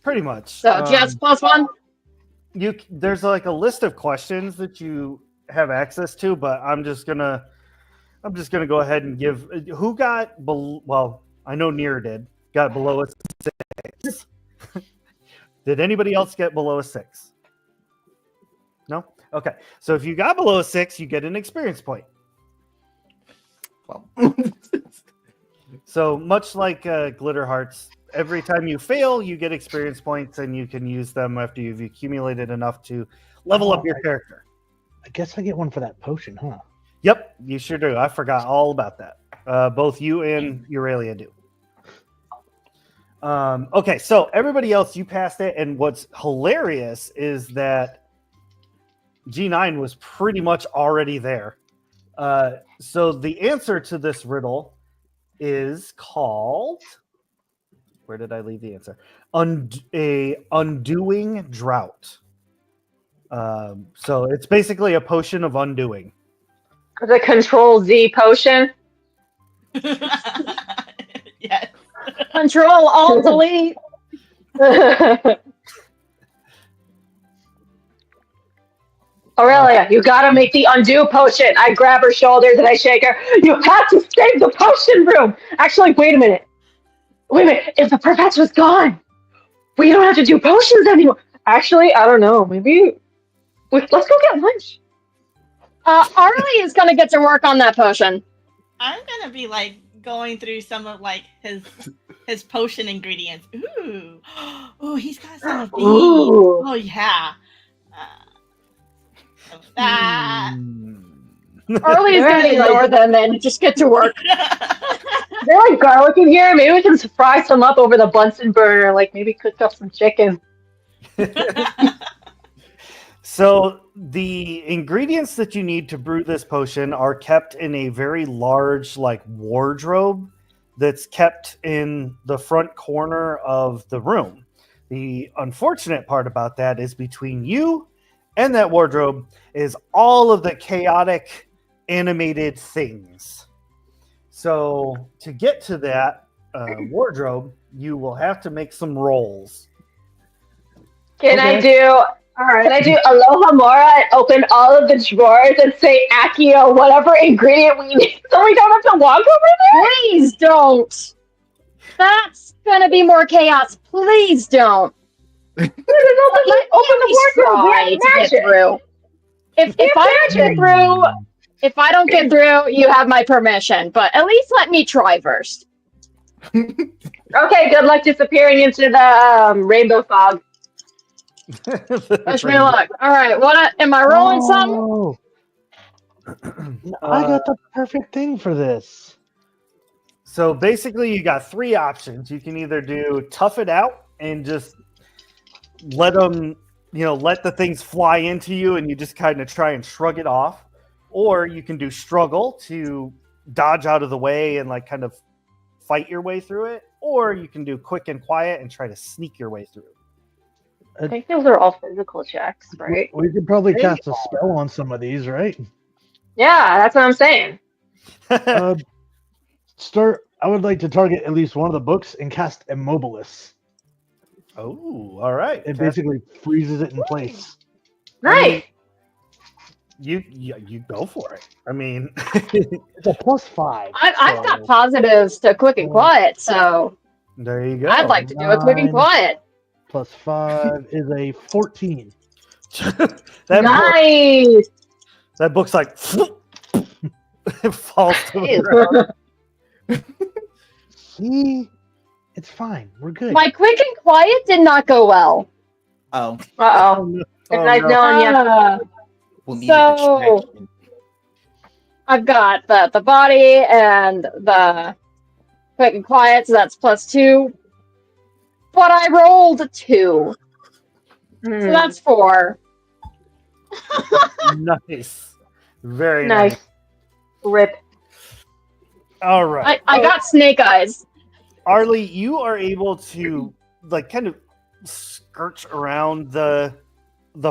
Pretty much. so just +1? There's like a list of questions that you have access to, but I'm just gonna go ahead and give who got well, I know Nere got below a 6. Did anybody else get below a 6? No? Okay. So if you got below a 6, you get an experience point. Well, So much like Glitter Hearts, every time you fail, you get experience points, and you can use them after you've accumulated enough to level up your character. I guess I get one for that potion, huh? Yep, you sure do. I forgot all about that. Both you and Aurelia do. Okay, so everybody else, you passed it, and what's hilarious is that G9 was pretty much already there. So the answer to this riddle is called... Where did I leave the answer? A undoing drought. So it's basically a potion of undoing. The Control-Z potion. Yes. Control Alt Delete. Aurelia, you gotta make the undo potion. I grab her shoulders and I shake her. You have to save the potion room. Actually, wait a minute. If the professor's gone, we don't have to do potions anymore. Actually, I don't know. Maybe let's go get lunch. Arlie is gonna get to work on that potion. I'm gonna be like going through some of like his potion ingredients. Ooh, oh, he's got some of these. Ooh. Oh yeah. Some of that. Arlie is gonna ignore them and just get to work. Is there like garlic in here? Maybe we can fry some up over the Bunsen burner. Like maybe cook up some chicken. So the ingredients that you need to brew this potion are kept in a very large like wardrobe that's kept in the front corner of the room. The unfortunate part about that is between you and that wardrobe is all of the chaotic animated things. So to get to that wardrobe, you will have to make some rolls. Can Okay. I do Aloha Mora and open all of the drawers and say Accio, whatever ingredient we need, so we don't have to walk over there? Please don't. That's gonna be more chaos. Please don't. Open the wardrobe. Try We to have get magic. through. If I don't get through, you have my permission. But at least let me try first. Okay, good luck disappearing into the rainbow fog. Wish me luck. All right, what am I rolling something? Oh. I got the perfect thing for this. So basically, you got 3 options. You can either do tough it out and just let them, let the things fly into you and you just kind of try and shrug it off. Or you can do struggle to dodge out of the way and like kind of fight your way through it. Or you can do quick and quiet and try to sneak your way through. I think those are all physical checks, right? We could probably There cast you a spell on some of these, right? Yeah, that's what I'm saying. I would like to target at least one of the books and cast Immobilis. Oh, all right. It basically freezes it in place. Nice. You go for it. I mean, It's a +5. I've got positives to quick and quiet, so there you go. I'd like to do a quick and 9. quiet. +5 is a 14. Nice. That book's like it falls to the Ew. ground. See? It's fine. We're good. My quick and quiet did not go well. Oh, Uh-oh. no. It's Oh, nice no. knowing you. we'll need So- a distraction. I've got the body and the quick and quiet, so that's +2. But I rolled 2, so that's 4. Nice. Very nice. nice. Rip. All right. I got snake eyes. Arlie, you are able to like kind of skirt around the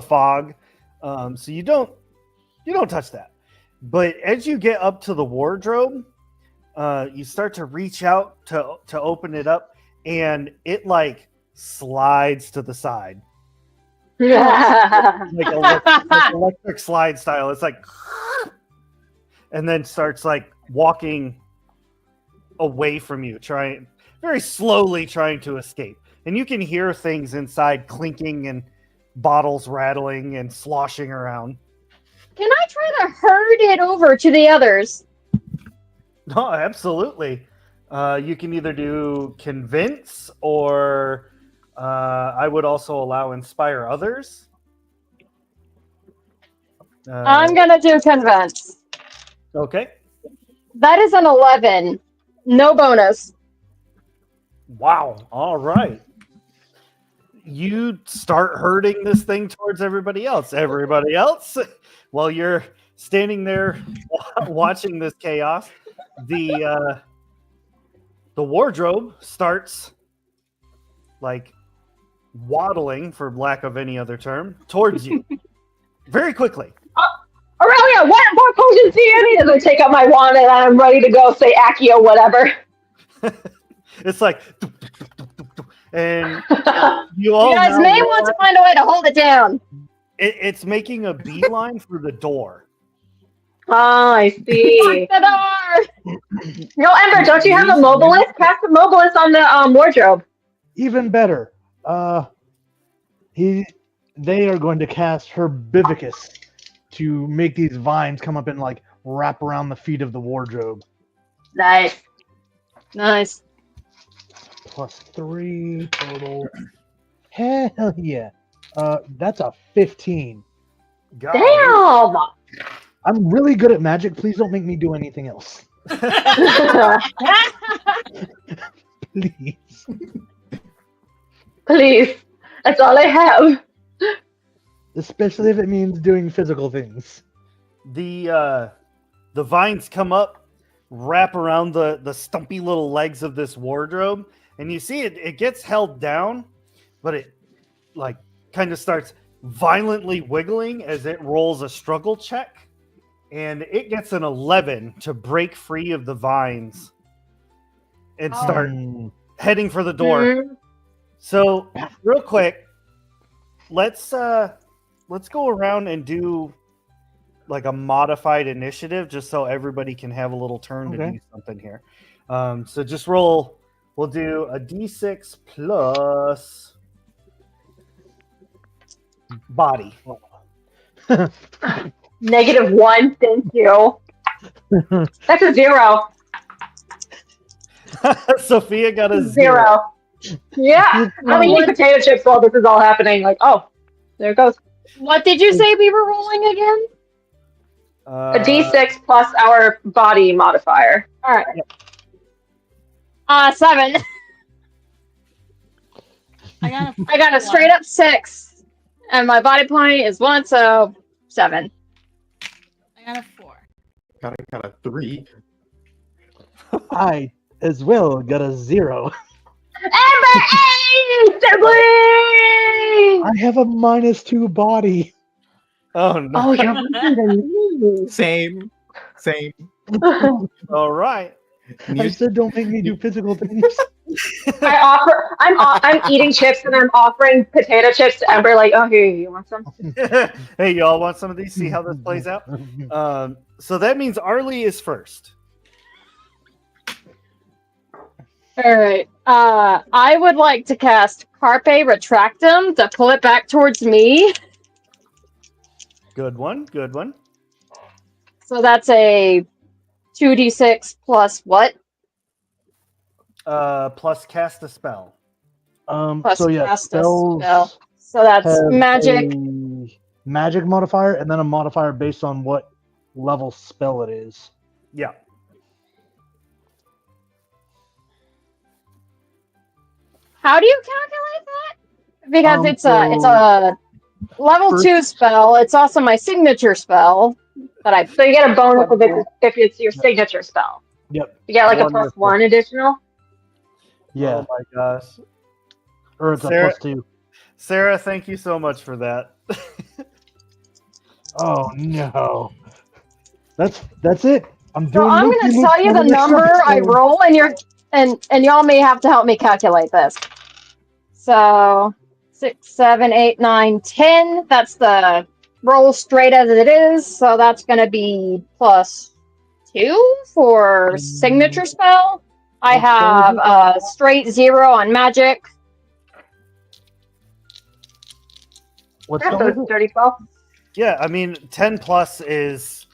fog, so you don't touch that. But as you get up to the wardrobe, you start to reach out to open it up, and it like slides to the side, like electric slide style. It's like, and then starts like walking away from you, very slowly trying to escape. And you can hear things inside clinking and bottles rattling and sloshing around. Can I try to herd it over to the others? No, absolutely. You can either do convince or I would also allow inspire others. I'm gonna do convince. Okay. That is an 11. No bonus. Wow. All right. You start herding this thing towards everybody else. Everybody else, while you're standing there watching this chaos, the wardrobe starts like waddling, for lack of any other term, towards you very quickly. Aurelia, what more potions do you need? As I take out my wand and I'm ready to go say Accio, whatever. It's like, and you all You guys now may want to find a way to hold it down. it's making a beeline for the door. Oh, I see. Lock the door. No, Ember, don't you have a mobilist? Cast a mobilist on the wardrobe. Even better. They are going to cast Herbivicus to make these vines come up and like wrap around the feet of the wardrobe. Nice. Nice. +3 total. Hell yeah. That's a 15. Golly. Damn! I'm really good at magic. Please don't make me do anything else. Please. Please. That's all I have. Especially if it means doing physical things. The vines come up, wrap around the stumpy little legs of this wardrobe, and you see it gets held down, but it like kind of starts violently wiggling as it rolls a struggle check, and it gets an 11 to break free of the vines and start heading for the door. Mhm. So real quick, let's go around and do like a modified initiative just so everybody can have a little turn to Okay. do something here. So just roll. We'll do a d6 plus body. -1, thank you. That's a 0. Sophia got a 0. 0. Yeah. I'm eating potato chips while this is all happening. Like, oh, there it goes. What did you say we were rolling again? A d6 plus our body modifier. All right. 7. I I got a straight up 6, and my body point is 1, so 7. I got a 4. Got a 3. I as well got a 0. Ember, sibling! I have a -2 body. Oh no! Oh, you're weaker than me. Same. All right. I said don't make me do physical things. I'm eating chips and I'm offering potato chips to Ember. Like, oh, here, you want some? Hey, y'all want some of these? See how this plays out. So that means Arlie is first. All right. I would like to cast Carpe Retractum to pull it back towards me. Good one. Good one. So that's a 2d6 plus what? Plus cast a spell. Plus So yeah, cast a spells. spell. So that's has magic. a magic modifier and then a modifier based on what level spell it is. Yeah. How do you calculate that? Because it's So a level first- 2 spell. It's also my signature spell that I. So you get a bonus if it's your signature spell. Yep. You get like a Wonderful. +1 additional. Yeah. Oh my gosh. Or it's a Sarah- +2. Sarah, thank you so much for that. Oh no. That's it. I'm So doing. I'm loopy going to loop tell you for the next number I episode. roll, and y'all may have to help me calculate this. So 6, 7, 8, 9, 10. That's the roll straight as it is. So that's going to be +2 for signature spell. I What spell is have it? a straight 0 on magic. What Yeah, spell so is it's it? dirty 12. Yeah, I mean, 10 plus is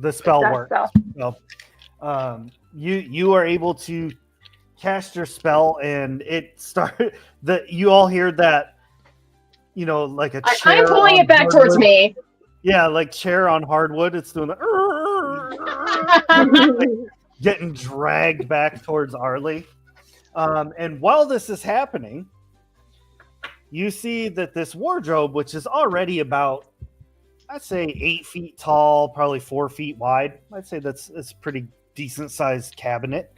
the spell That work. spell. So, you are able to cast your spell, and it start that you all hear that, like a chair. I'm pulling on it back towards hardwood. me. Yeah, like chair on hardwood. It's doing the getting dragged back towards Arlie. And while this is happening, you see that this wardrobe, which is already about, I'd say 8 feet tall, probably 4 feet wide. I'd say that's a pretty decent sized cabinet.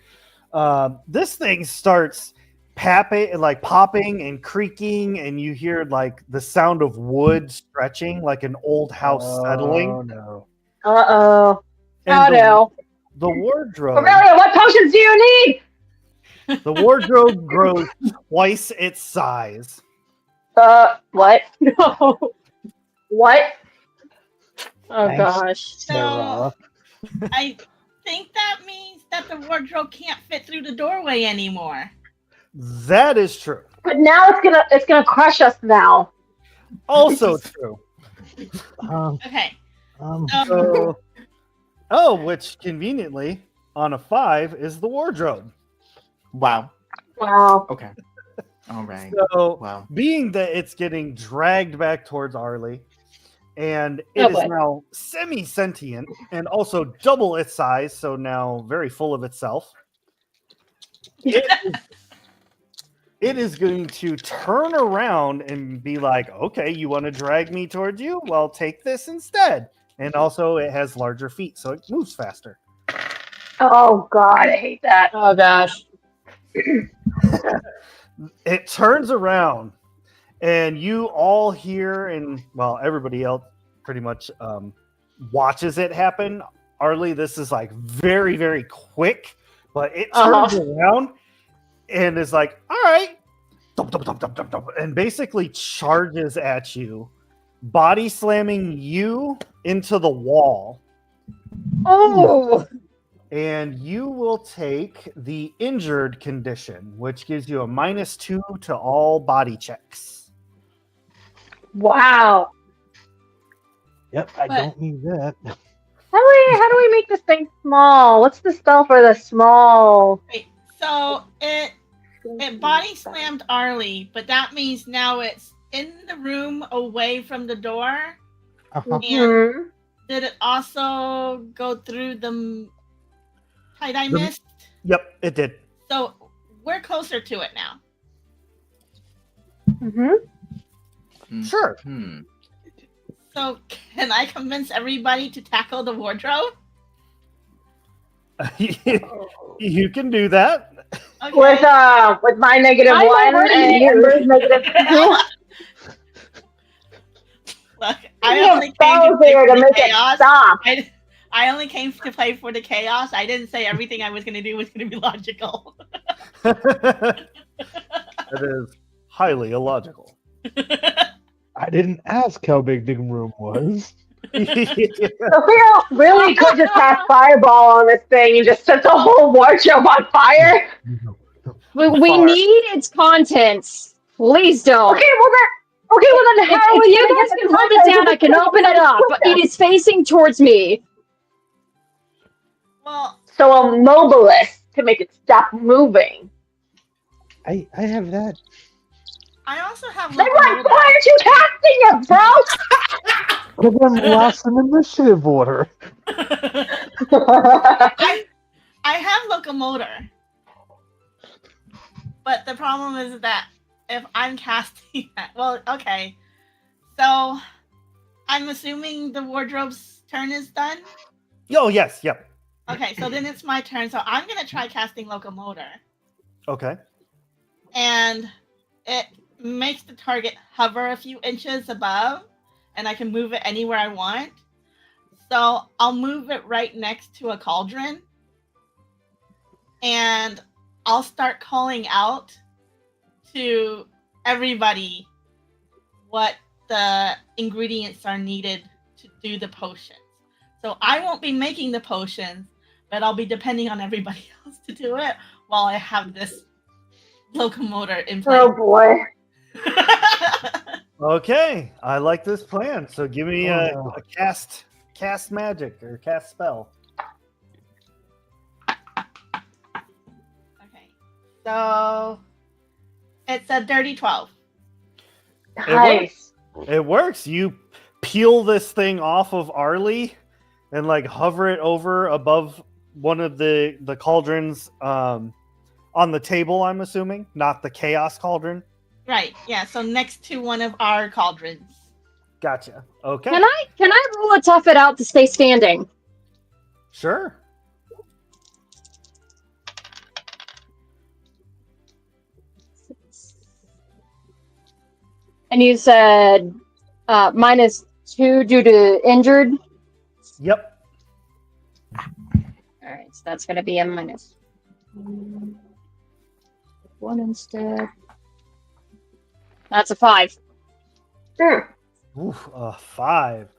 This thing starts popping and creaking, and you hear like the sound of wood stretching, like an old house settling. Oh no. Uh-oh. And no. the wardrobe, Aurelia, what potions do you need? the wardrobe grows twice its size. What? No. What? Oh Thanks. gosh. So Nere. I think that means that the wardrobe can't fit through the doorway anymore. That is true. But now it's gonna crush us now. Also true. Um, Okay. um, So, which conveniently on a 5 is the wardrobe. Wow. Wow. Okay. All right. So, Wow. being that it's getting dragged back towards Arlie, and it Oh, is boy. now semi-sentient and also double its size, so now very full of itself. It is going to turn around and be like, okay, you want to drag me towards you? Well, take this instead. And also, it has larger feet, so it moves faster. Oh God, I hate that. Oh gosh. It turns around, and you all hear, and well, everybody else pretty much watches it happen. Arlie, this is like very, very quick, but it turns around and is like, all right, dump, dump, dump, dump, dump, dump, and basically charges at you, body slamming you into the wall. Oh. And you will take the injured condition, which gives you a -2 to all body checks. Wow. yep, I But- don't need that. How do we make this thing small? What's the spell for the small? Wait, so it body slammed Arlie, but that means now it's in the room away from the door. Uh-huh. And Hmm. did it also go through the tie-dye The- mist? Yep, it did. So we're closer to it now. Mm-hmm. Sure. So can I convince everybody to tackle the wardrobe? You can do that. Okay. With my -1 and yours -2. Look, I I have only came spells to play here for to the make it chaos. stop. I only came to play for the chaos. I didn't say everything I was going to do was going to be logical. That is highly illogical. I didn't ask how big the room was. Sophia really could just cast fireball on this thing and just set the whole wardrobe on fire. We need its contents. Please don't. Okay, well then If, how are if you you gonna guys get can the hold it content? down, I can open it up. But it is facing towards me. Well, So a mobilist to make it stop moving. I have that. I also have Then why locomotor. aren't you casting it, bro? Because I'm last in initiative order. I have locomotor, but the problem is that if I'm casting that, well, okay, so I'm assuming the wardrobe's turn is done. Oh yes, yep. Okay, so then it's my turn. So I'm gonna try casting locomotor, Okay. and it makes the target hover a few inches above, and I can move it anywhere I want. So I'll move it right next to a cauldron, and I'll start calling out to everybody what the ingredients are needed to do the potions. So I won't be making the potions, but I'll be depending on everybody else to do it while I have this locomotor in place. Oh boy. Okay, I like this plan. So give me a no. cast magic or cast spell. Okay, so it's a dirty 12. Nice. It works. You peel this thing off of Arlie and like hover it over above one of the cauldrons on the table, I'm assuming, not the chaos cauldron. Right, yeah, so next to one of our cauldrons. Gotcha. Okay. Can I roll a tough it out to stay standing? Sure. And you said -2 due to injured. Yep. All right, so that's going to be a -1 instead. That's a 5. Oof, 5.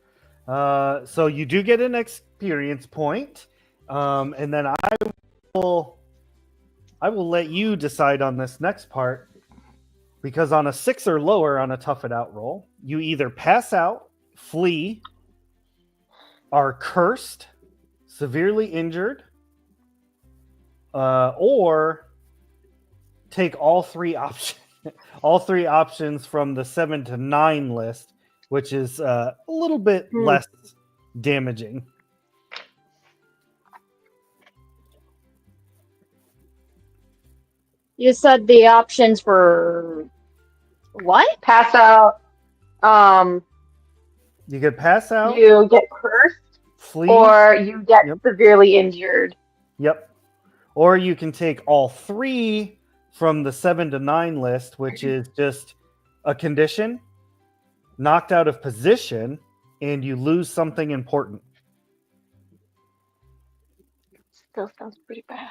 So you do get an experience point, and then I will let you decide on this next part, because on a 6 or lower on a tough it out roll, you either pass out, flee, are cursed, severely injured, or take all three options from the 7 to 9 list, which is a little bit less damaging. You said the options were what? Pass out. You could pass out, You get cursed, flee, or you get Yep. severely injured. Yep. Or you can take all 3 from the 7 to 9 list, which is just a condition, knocked out of position, and you lose something important. Still sounds pretty bad.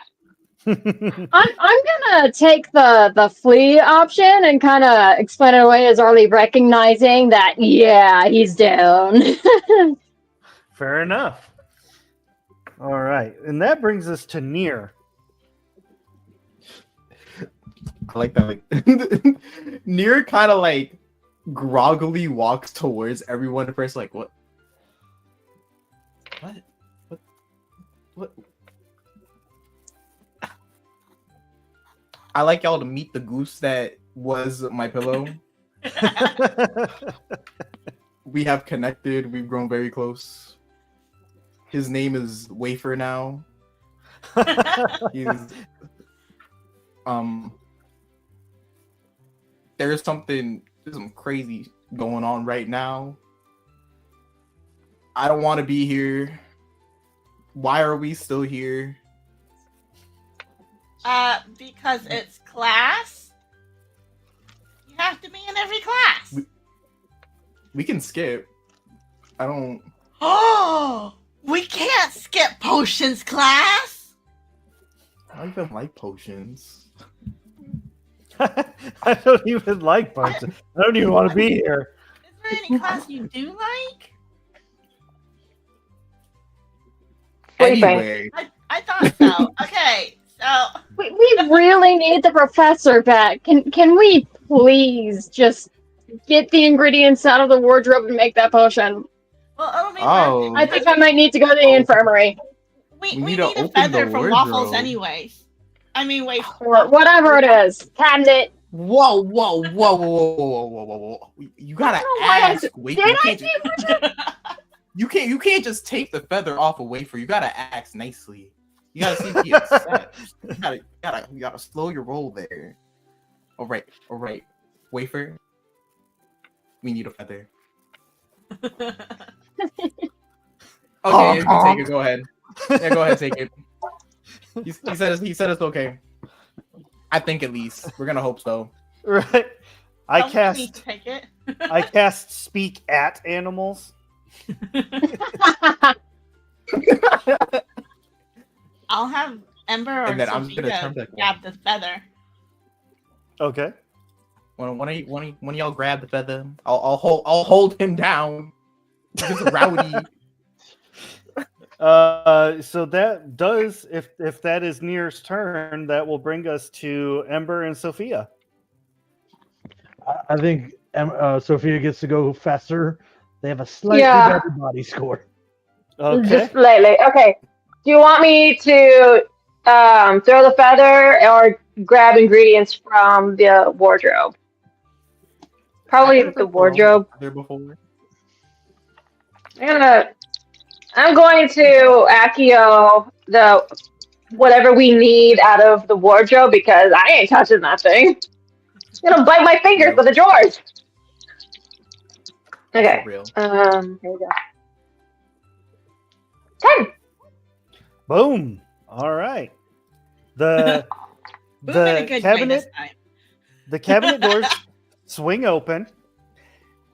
I'm gonna take the flee option and kind of explain it away as Arlie recognizing that he's down. Fair enough. All right. And that brings us to Nere. I like that. Like, Nere kind of like groggily walks towards everyone at first, like, what? I like y'all to meet the goose that was my pillow. We have connected. We've grown very close. His name is Wafer now. He's there's some crazy going on right now. I don't want to be here. Why are we still here? Because it's class. You have to be in every class. We can skip. I don't. Oh, we can't skip potions class. I don't even like potions. I don't even like potions. I don't even want to be here. Is there any class you do like? Sleeping. Anyway, I thought so. Okay, so we really need the professor back. Can we please just get the ingredients out of the wardrobe and make that potion? well, it'll be Oh. I think I might need to go to the infirmary. we need need to a open feather the from waffles wardrobe. anyways. I mean, wait. Or whatever it is. Cabinet, Whoa, whoa, whoa, whoa, whoa, whoa, whoa, whoa, whoa! You gotta I don't know why I ask. did Wafer. You can't just take the feather off a wafer. You gotta ask nicely. You gotta see if he accepts. You gotta slow your roll there. All right, wafer. We need a feather. Okay, you can take it. Go ahead. Yeah, go ahead, take it. He said it's okay. I think at least we're gonna hope so. Right. Don't need to take it. I cast speak at animals. I'll have Ember or And then I'm gonna Sophia turn back grab the feather. Okay. One of y'all grab the feather. I'll hold him down. It's rowdy. So that does, if that is Nere's turn, that will bring us to Ember and Sophia. I think Sophia gets to go faster. They have a slightly Yeah. better body score. Okay. Just slightly. Okay. Do you want me to throw the feather or grab ingredients from the wardrobe? Probably the wardrobe. There before. I'm going to Accio the whatever we need out of the wardrobe because I ain't touching that thing. I'm gonna bite my fingers with the drawers. Okay. For real. Here we go. 10. Boom. All right. The Who's in a the good way cabinet this time? the cabinet doors swing open,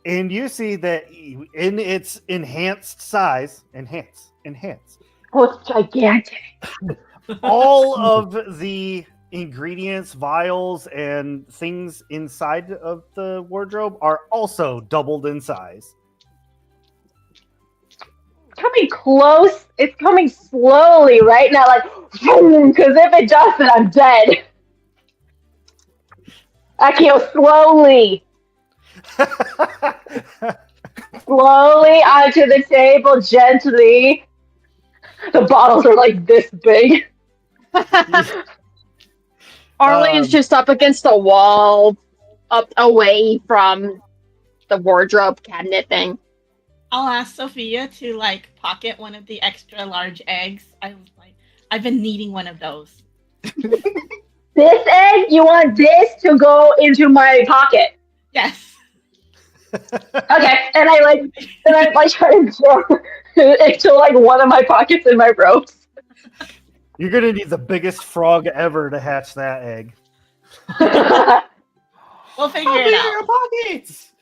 and you see that in its enhanced size, enhance, Oh, it's gigantic. all of the ingredients, vials, and things inside of the wardrobe are also doubled in size. Coming close. It's coming slowly right now, like, because if it does, then I'm dead. Accio, slowly onto the table, gently. The bottles are like this big. Arlene's just up against the wall, up away from the wardrobe cabinet thing. I'll ask Sophia to pocket one of the extra large eggs. I've been needing one of those. This egg, you want this to go into my pocket. Yes. Okay, and I try to draw into one of my pockets in my robes. You're gonna need the biggest frog ever to hatch that egg. We'll figure it out. Pockets.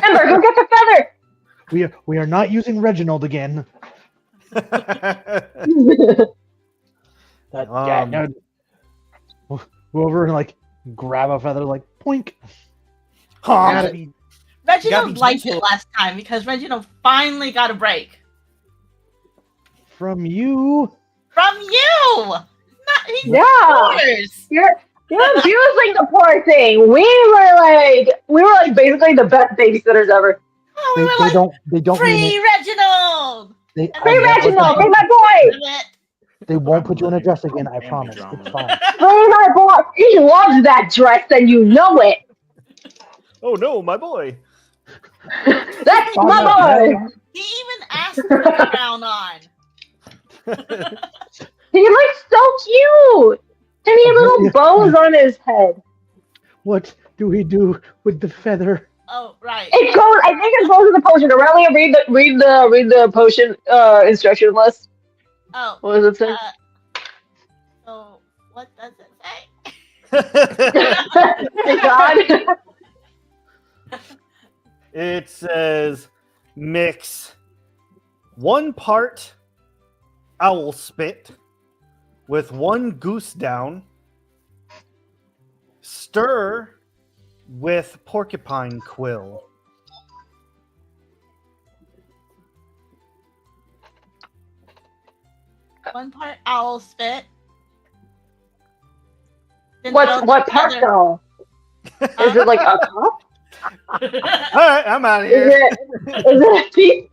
Ember, go get the feather. We are not using Reginald again. No. Go over and grab a feather, poink. Gotta be- Reginald be liked it gentle. last time because Reginald finally got a break. From you. From you! Not he's Yeah. yours. You're abusing the poor thing. We were basically the best babysitters ever. Oh, we were They don't free mean Reginald! it. Free Reginald, free my boy, They won't put you in a dress again, I promise. drama. It's fine. free my boy. He loves that dress, and you know it. Oh no, my boy. That's my boy. He even asked to put the crown on. He looks so cute, and he has little bows on his head. What do we do with the feather? Oh, right. It goes. I think it goes in the potion. Aurelia, read the potion instruction list. Oh, What does it say? so what does it say? Thank God. It says mix 1 part owl spit with 1 goose down, stir with porcupine quill. One part owl spit. Then throw What the part feather- though? Is it like a cup? All right, I'm out of Is here. it a teaspoon?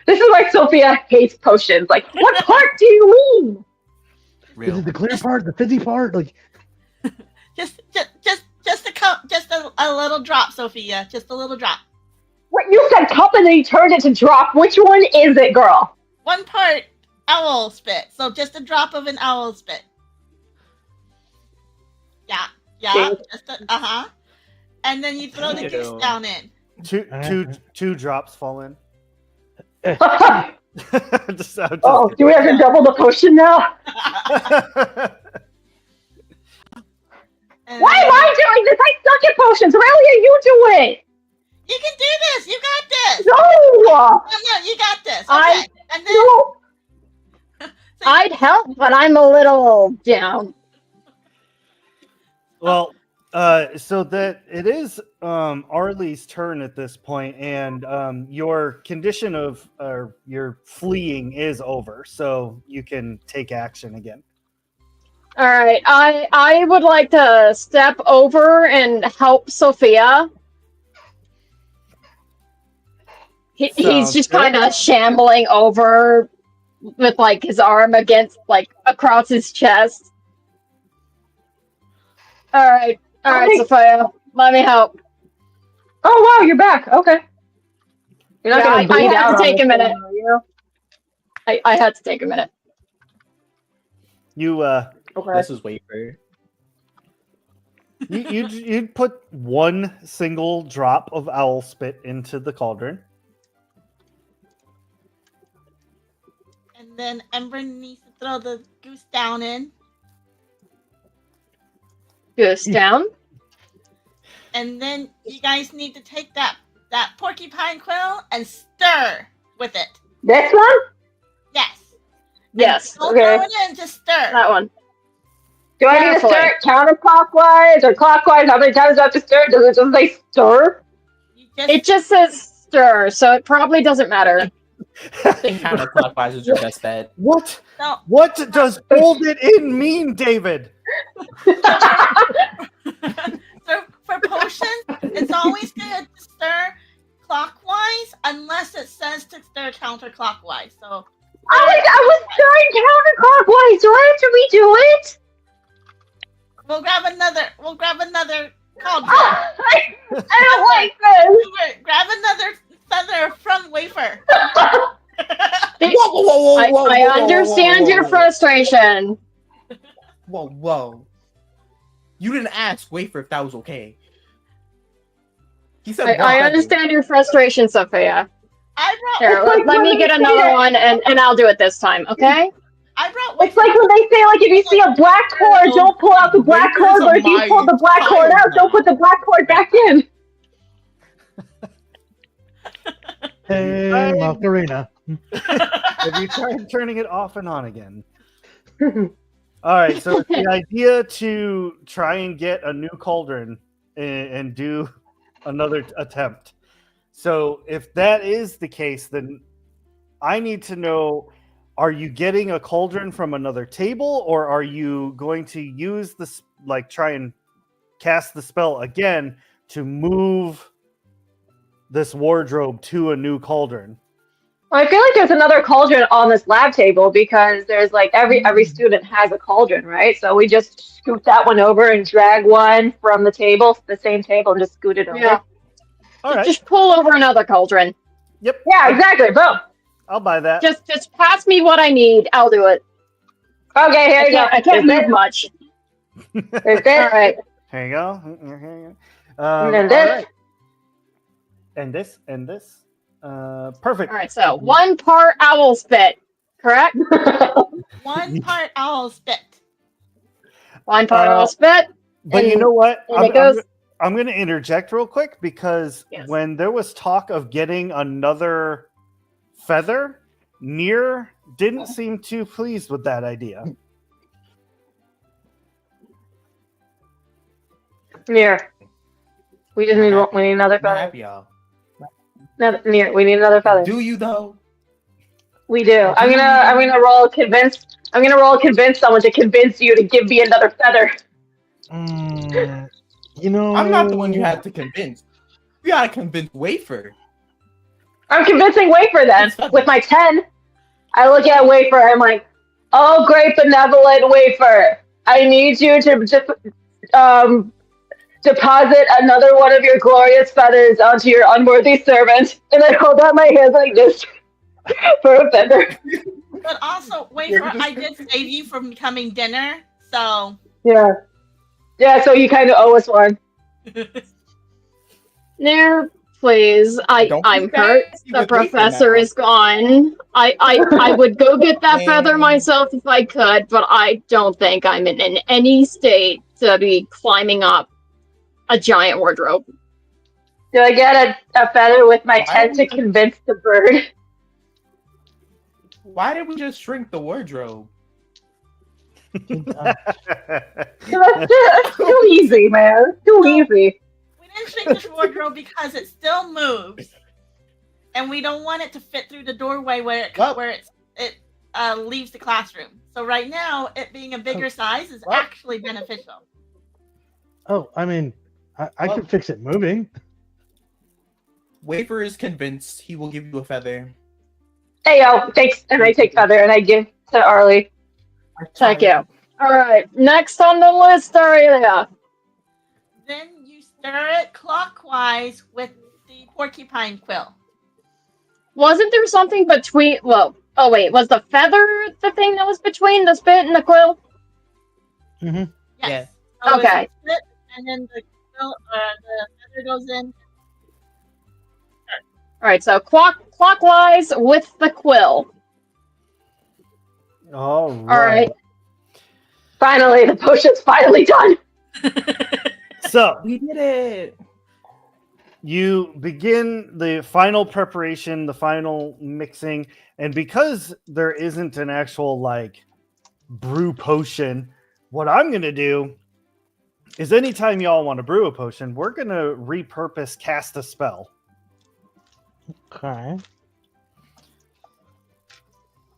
This is why Sophia hates potions. Like, what part do you mean? Is it the clear part, the fizzy part? Just a little drop, Sophia. Just a little drop. What you said cup and then you turned it to drop. Which one is it, girl? 1 part owl spit. So just a drop of an owl spit. Yeah. Just uh-huh. And then you throw the goose down in. Two drops fall in. Just Oh, do we have to double the potion now? Why am I doing this? I suck at potions. Aurelia, you do it. You can do this. You got this. No. No, you got this. Okay. And then No. I'd help, but I'm a little down. Well, so that it is Arlie's turn at this point, and your condition of your fleeing is over, so you can take action again. All right, I would like to step over and help Sophia. He's just kind of shambling over with like his arm against like across his chest. All right, Sophia, let me help. Oh wow, you're back. Okay. You're not gonna I bleed had out to take on a this minute. thing, you know? I had to take a minute. You Okay. This is wafer. you'd put one single drop of owl spit into the cauldron. And then Ember needs to throw the goose down in. Goose down. And then you guys need to take that porcupine quill and stir with it. This one? Yes. Yes. Don't Okay. throw it in, just stir. That one. Do I need to stir it counterclockwise or clockwise? How many times do I have to stir it? Does it just say stir? It just says stir, so it probably doesn't matter. I think counterclockwise is your best bet. What? No. What does hold it in mean, David? So for potions, it's always good to stir clockwise unless it says to stir counterclockwise. So I was stirring counterclockwise. Do I have to redo it? we'll grab another cauldron. I don't like this. Grab another feather from Wafer. I understand your frustration. Whoa. You didn't ask Wafer if that was okay. He said I understand your frustration, Sophia. I brought Here, let me get another one, and I'll do it this time, okay? It's like when they say, like, if you see a black cord, don't pull out the black cord, or if you pull the black cord out, don't put the black cord back in. Hey, Macarena. Have you tried turning it off and on again? All right, so the idea to try and get a new cauldron and do another attempt. So if that is the case, then I need to know, are you getting a cauldron from another table, or are you going to use this, like try and cast the spell again to move this wardrobe to a new cauldron? Well, I feel like there's another cauldron on this lab table because there's like every student has a cauldron, right? So we just scoot that one over and drag one from the table, the same table, and just scoot it over. Yeah. All right. Just pull over another cauldron. Yep. Yeah, exactly. Boom. I'll buy that. Just pass me what I need. I'll do it. Okay, here you go. I can't move much. There's this. All right. Here you go. Here you go. And then all this. right. And this. Perfect. All right. So 1 part owl spit, correct? 1 part owl spit. 1 part owl spit. But you and- know what? and it goes- I'm going to interject real quick because Yes. when there was talk of getting another feather, Nere didn't seem too pleased with that idea. Nere. We just need we need another I'm feather. happy, y'all. Nere, we need another feather. Do you though? We do. I'm gonna roll convince. I'm gonna roll convince someone to convince you to give me another feather. You know, I'm not the one you have to convince. You gotta convince Wafer. I'm convincing Wafer then with my 10. I look at Wafer. I'm like, oh, great benevolent Wafer. I need you to deposit another one of your glorious feathers onto your unworthy servant, and I hold out my hands like this for a feather. But also, Wafer, I did save you from becoming dinner, so. Yeah. Yeah, so you kind of owe us one. Nere, please. Don't be I'm hurt. fancy The with Wafer professor now. is gone. I would go get that feather Man. myself if I could, but I don't think I'm in any state to be climbing up a giant wardrobe. Do I get a feather with my tent to convince the bird? Why did we just shrink the wardrobe? That's too easy, man. Too easy. We didn't shrink the wardrobe because it still moves, and we don't want it to fit through the doorway where it leaves the classroom. So right now, it being a bigger size is actually beneficial. Oh, I mean, I could fix it moving. Wafer is convinced he will give you a feather. Hey, yo, thanks. And I take feather and I give to Arlie. Thank you. All right, next on the list, Aurelia. Then you stir it clockwise with the porcupine quill. Wasn't there something between? Well, oh wait, was the feather the thing that was between the spit and the quill? Mm-hmm. Yes. Yeah. So it's Okay. a split, and then the quill, the feather goes in. All right, so clockwise with the quill. All All right. Finally, the potion's finally done. So We did it. you begin the final preparation, the final mixing, and because there isn't an actual like brew potion, what I'm going to do is anytime y'all want to brew a potion, we're going to repurpose cast a spell. Okay.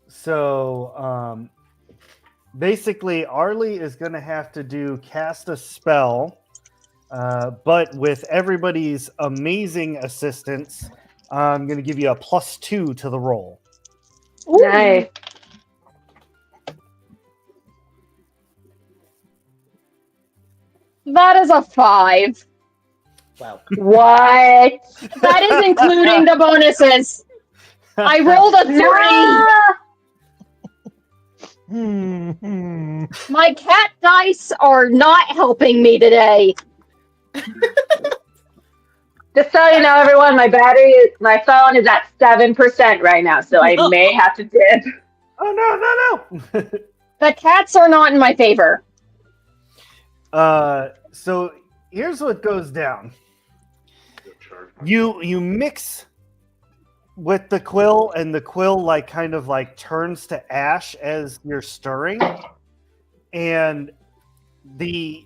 So basically, Arlie is going to have to do cast a spell, but with everybody's amazing assistance, I'm going to give you a +2 to the roll. Nice. That is a 5. Wow. What? That is including the bonuses. I rolled a 3. Hmm. My cat dice are not helping me today. Just so you know, everyone, my phone is at 7% right now, so I may have to dip. Oh, no. The cats are not in my favor. So here's what goes down. You mix with the quill, and the quill like kind of like turns to ash as you're stirring, and the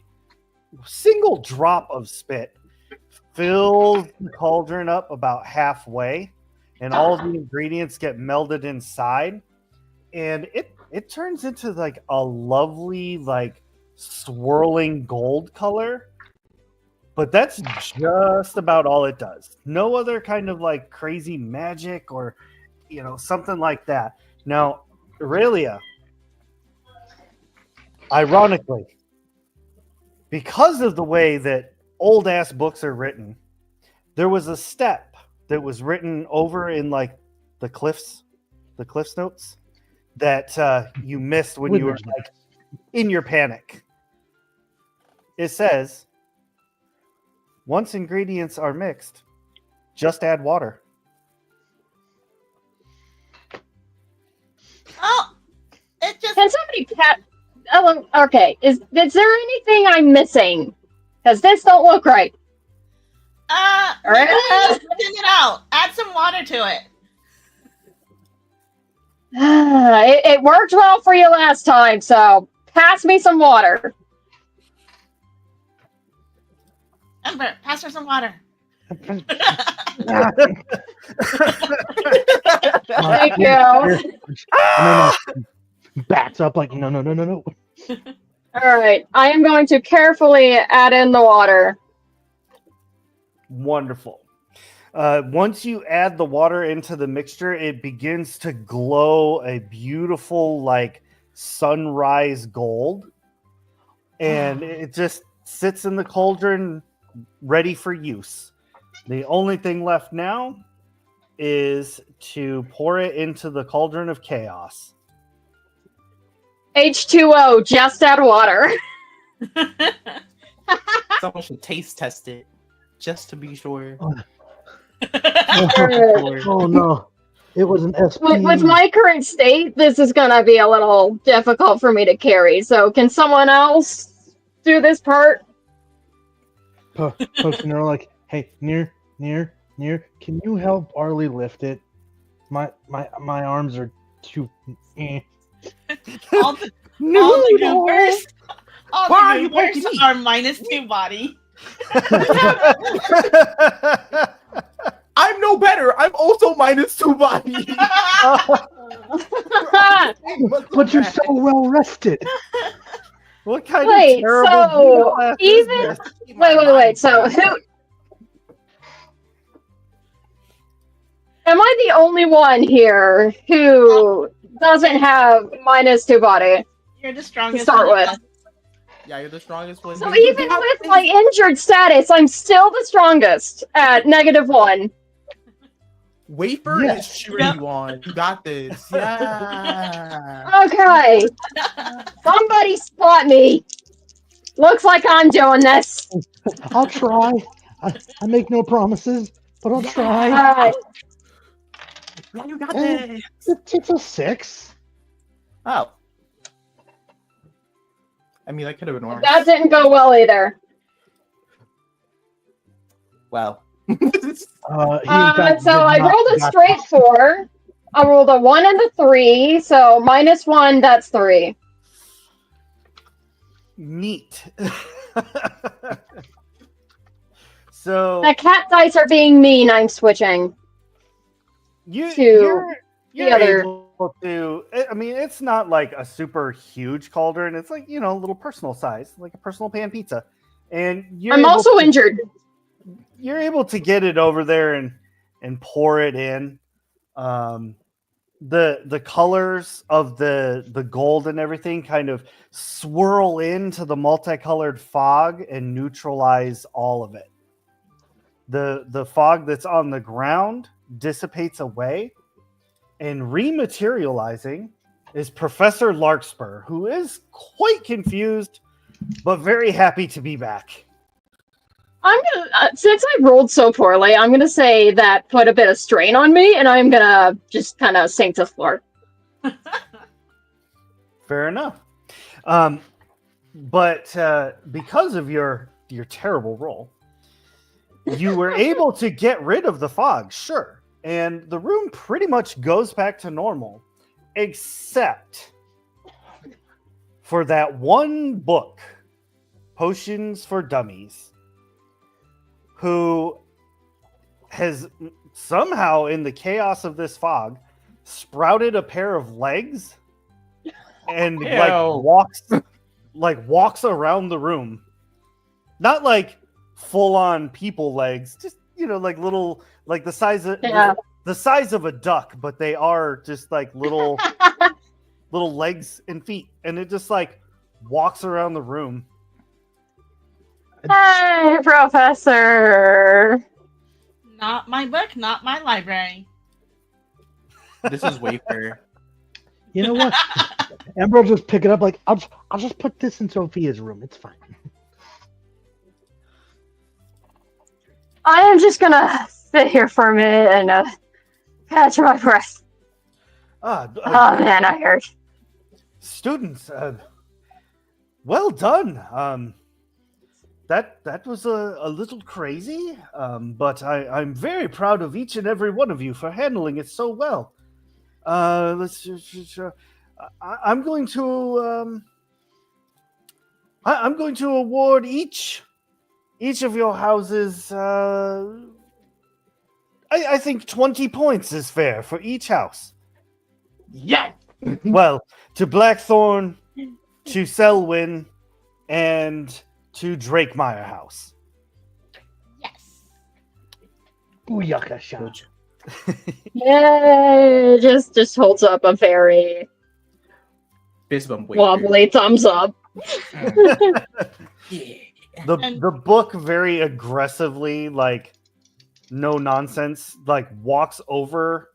single drop of spit fills the cauldron up about halfway, and all of the ingredients get melded inside, and it turns into like a lovely like swirling gold color. But that's just about all it does. No other kind of like crazy magic or, something like that. Now, Aurelia, ironically, because of the way that old ass books are written, there was a step that was written over in like the Cliffs notes that you missed when you were like in your panic. It says, once ingredients are mixed, just add water. Oh, it just. Can somebody cat? Oh, okay. Is there anything I'm missing? Because this don't look right. All right. Thin it out. Add some water to it. It worked well for you last time, so pass me some water. Ember, pass her some water. Thank you. And then backs up like, no. All right, I am going to carefully add in the water. Wonderful. Once you add the water into the mixture, it begins to glow a beautiful, like, sunrise gold. And it just sits in the cauldron ready for use. The only thing left now is to pour it into the cauldron of chaos. H2O, just add water. Someone should taste test it just to be sure. Oh no, it was an SP. With my current state, this is gonna be a little difficult for me to carry. So, can someone else do this part? Poking her like, hey, Nere, can you help Arlie lift it? My arms are too. all the goobers, are -2 body. I'm no better. I'm also -2 body. But you're so well rested. What kind Wait, of terrible so class even- is this? Wait. So, who? Am I the only one here who doesn't have -2 body? You're the strongest. start one. with. Yeah, you're the strongest one. So even with my injured status, I'm still the strongest at -1. Wafer Yes. is cheering you on. You got this. Yeah. Okay. Somebody spot me. Looks like I'm doing this. I'll try. I make no promises, but I'll try. Alright. Yeah, you got Eh. this. It's a 6. Oh. I mean, that could have been worse. That didn't go well either. Well. He in fact So did I not rolled a got straight 4. I rolled a 1 and a 3, so -1, that's 3. Neat. So The cat dice are being mean, I'm switching. you're the other- able to. I mean, it's not like a super huge cauldron. It's like, you know, a little personal size, like a personal pan pizza. And I'm also injured. You're able to get it over there and pour it in. The colors of the gold and everything kind of swirl into the multicolored fog and neutralize all of it. The fog that's on the ground dissipates away, and rematerializing is Professor Larkspur, who is quite confused but very happy to be back. I'm gonna, since I rolled so poorly, I'm gonna say that put a bit of strain on me, and I'm gonna just kind of sink to the floor. Fair enough. But because of your terrible roll, you were able to get rid of the fog, sure. And the room pretty much goes back to normal, except for that one book, Potions for Dummies, who has somehow, in the chaos of this fog, sprouted a pair of legs and walks around the room. Not like full-on people legs, just, you know, like little, like the size of the size of a duck, but they are just like little little legs and feet, and it just like walks around the room. Hey, Professor. Not my book, not my library. This is Wafer. You know what? Amber will just pick it up like, I'll just put this in Sophia's room. It's fine. I am just gonna sit here for a minute and catch my breath. Oh man, I hurt. Students, well done. That was a little crazy, but I'm very proud of each and every one of you for handling it so well. I'm going to award each of your houses. I think 20 points is fair for each house. Yeah. Well, to Blackthorn, to Selwyn, and to Drakemire House. Yes. Booyaka shot. Yeah, just holds up a very Fist bump Wafer. wobbly thumbs up. Yeah. The book very aggressively, like no nonsense, like walks over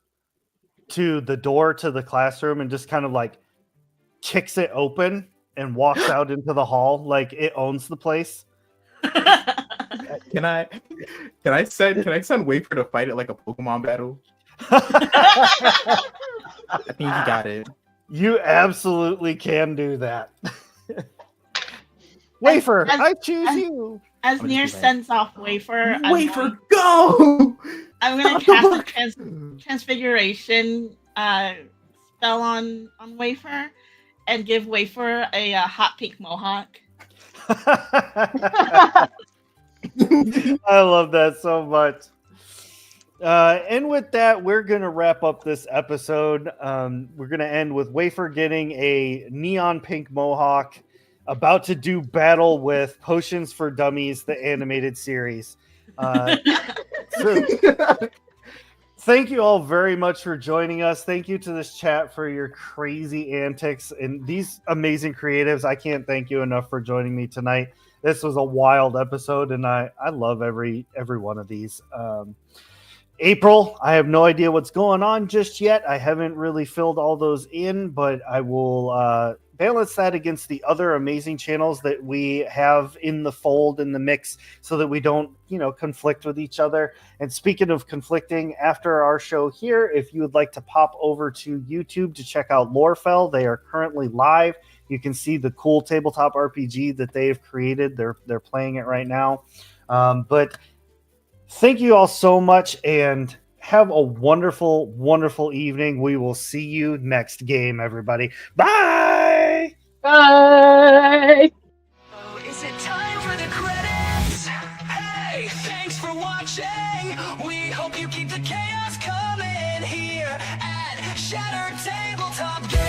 to the door to the classroom and just kind of like kicks it open and walks out into the hall like it owns the place. Can I send Wafer to fight it like a Pokemon battle? I think he got it. You absolutely can do that. Wafer, I choose you. As I'm Nere just sends off Wafer, Wafer, go! I'm going to cast a Transfiguration spell on Wafer and give Wafer a hot pink mohawk. I love that so much. And with that, we're going to wrap up this episode. We're going to end with Wafer getting a neon pink mohawk, about to do battle with Potions for Dummies, the animated series. So, thank you all very much for joining us. Thank you to this chat for your crazy antics and these amazing creatives. I can't thank you enough for joining me tonight. This was a wild episode, and I love every one of these. April, I have no idea what's going on just yet. I haven't really filled all those in, but I will balance that against the other amazing channels that we have in the fold, in the mix, so that we don't, conflict with each other. And speaking of conflicting, after our show here, if you would like to pop over to YouTube to check out Lorefell, they are currently live. You can see the cool tabletop RPG that they have created. They're playing it right now. But thank you all so much, and have a wonderful, wonderful evening. We will see you next game, everybody. Bye! Bye. Oh, is it time for the credits? Hey, thanks for watching. We hope you keep the chaos coming here at Shattered Tabletop Gaming.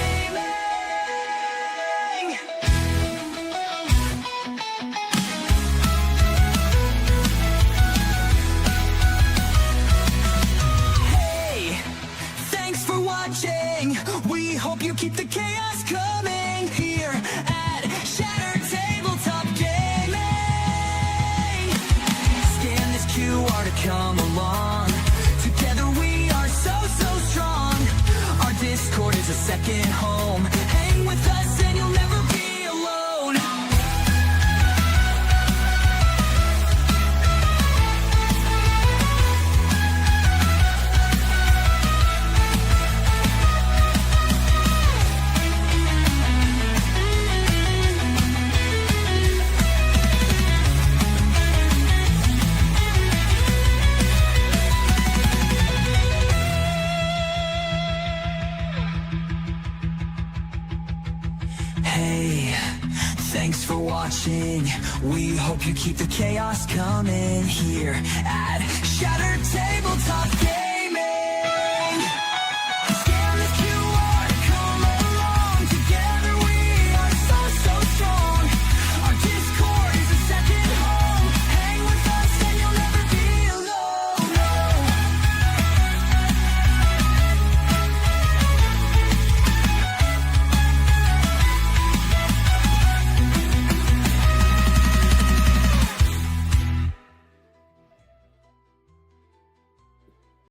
Hey, thanks for watching. We hope you keep the chaos coming here at Shattered Tabletop Gaming. Scan this QR to come along. Together we are so strong. Our Discord is a second home. Hang with us and you'll never be alone. Hey, thanks for watching. We hope you keep the chaos coming here at Shattered Tabletop Gaming.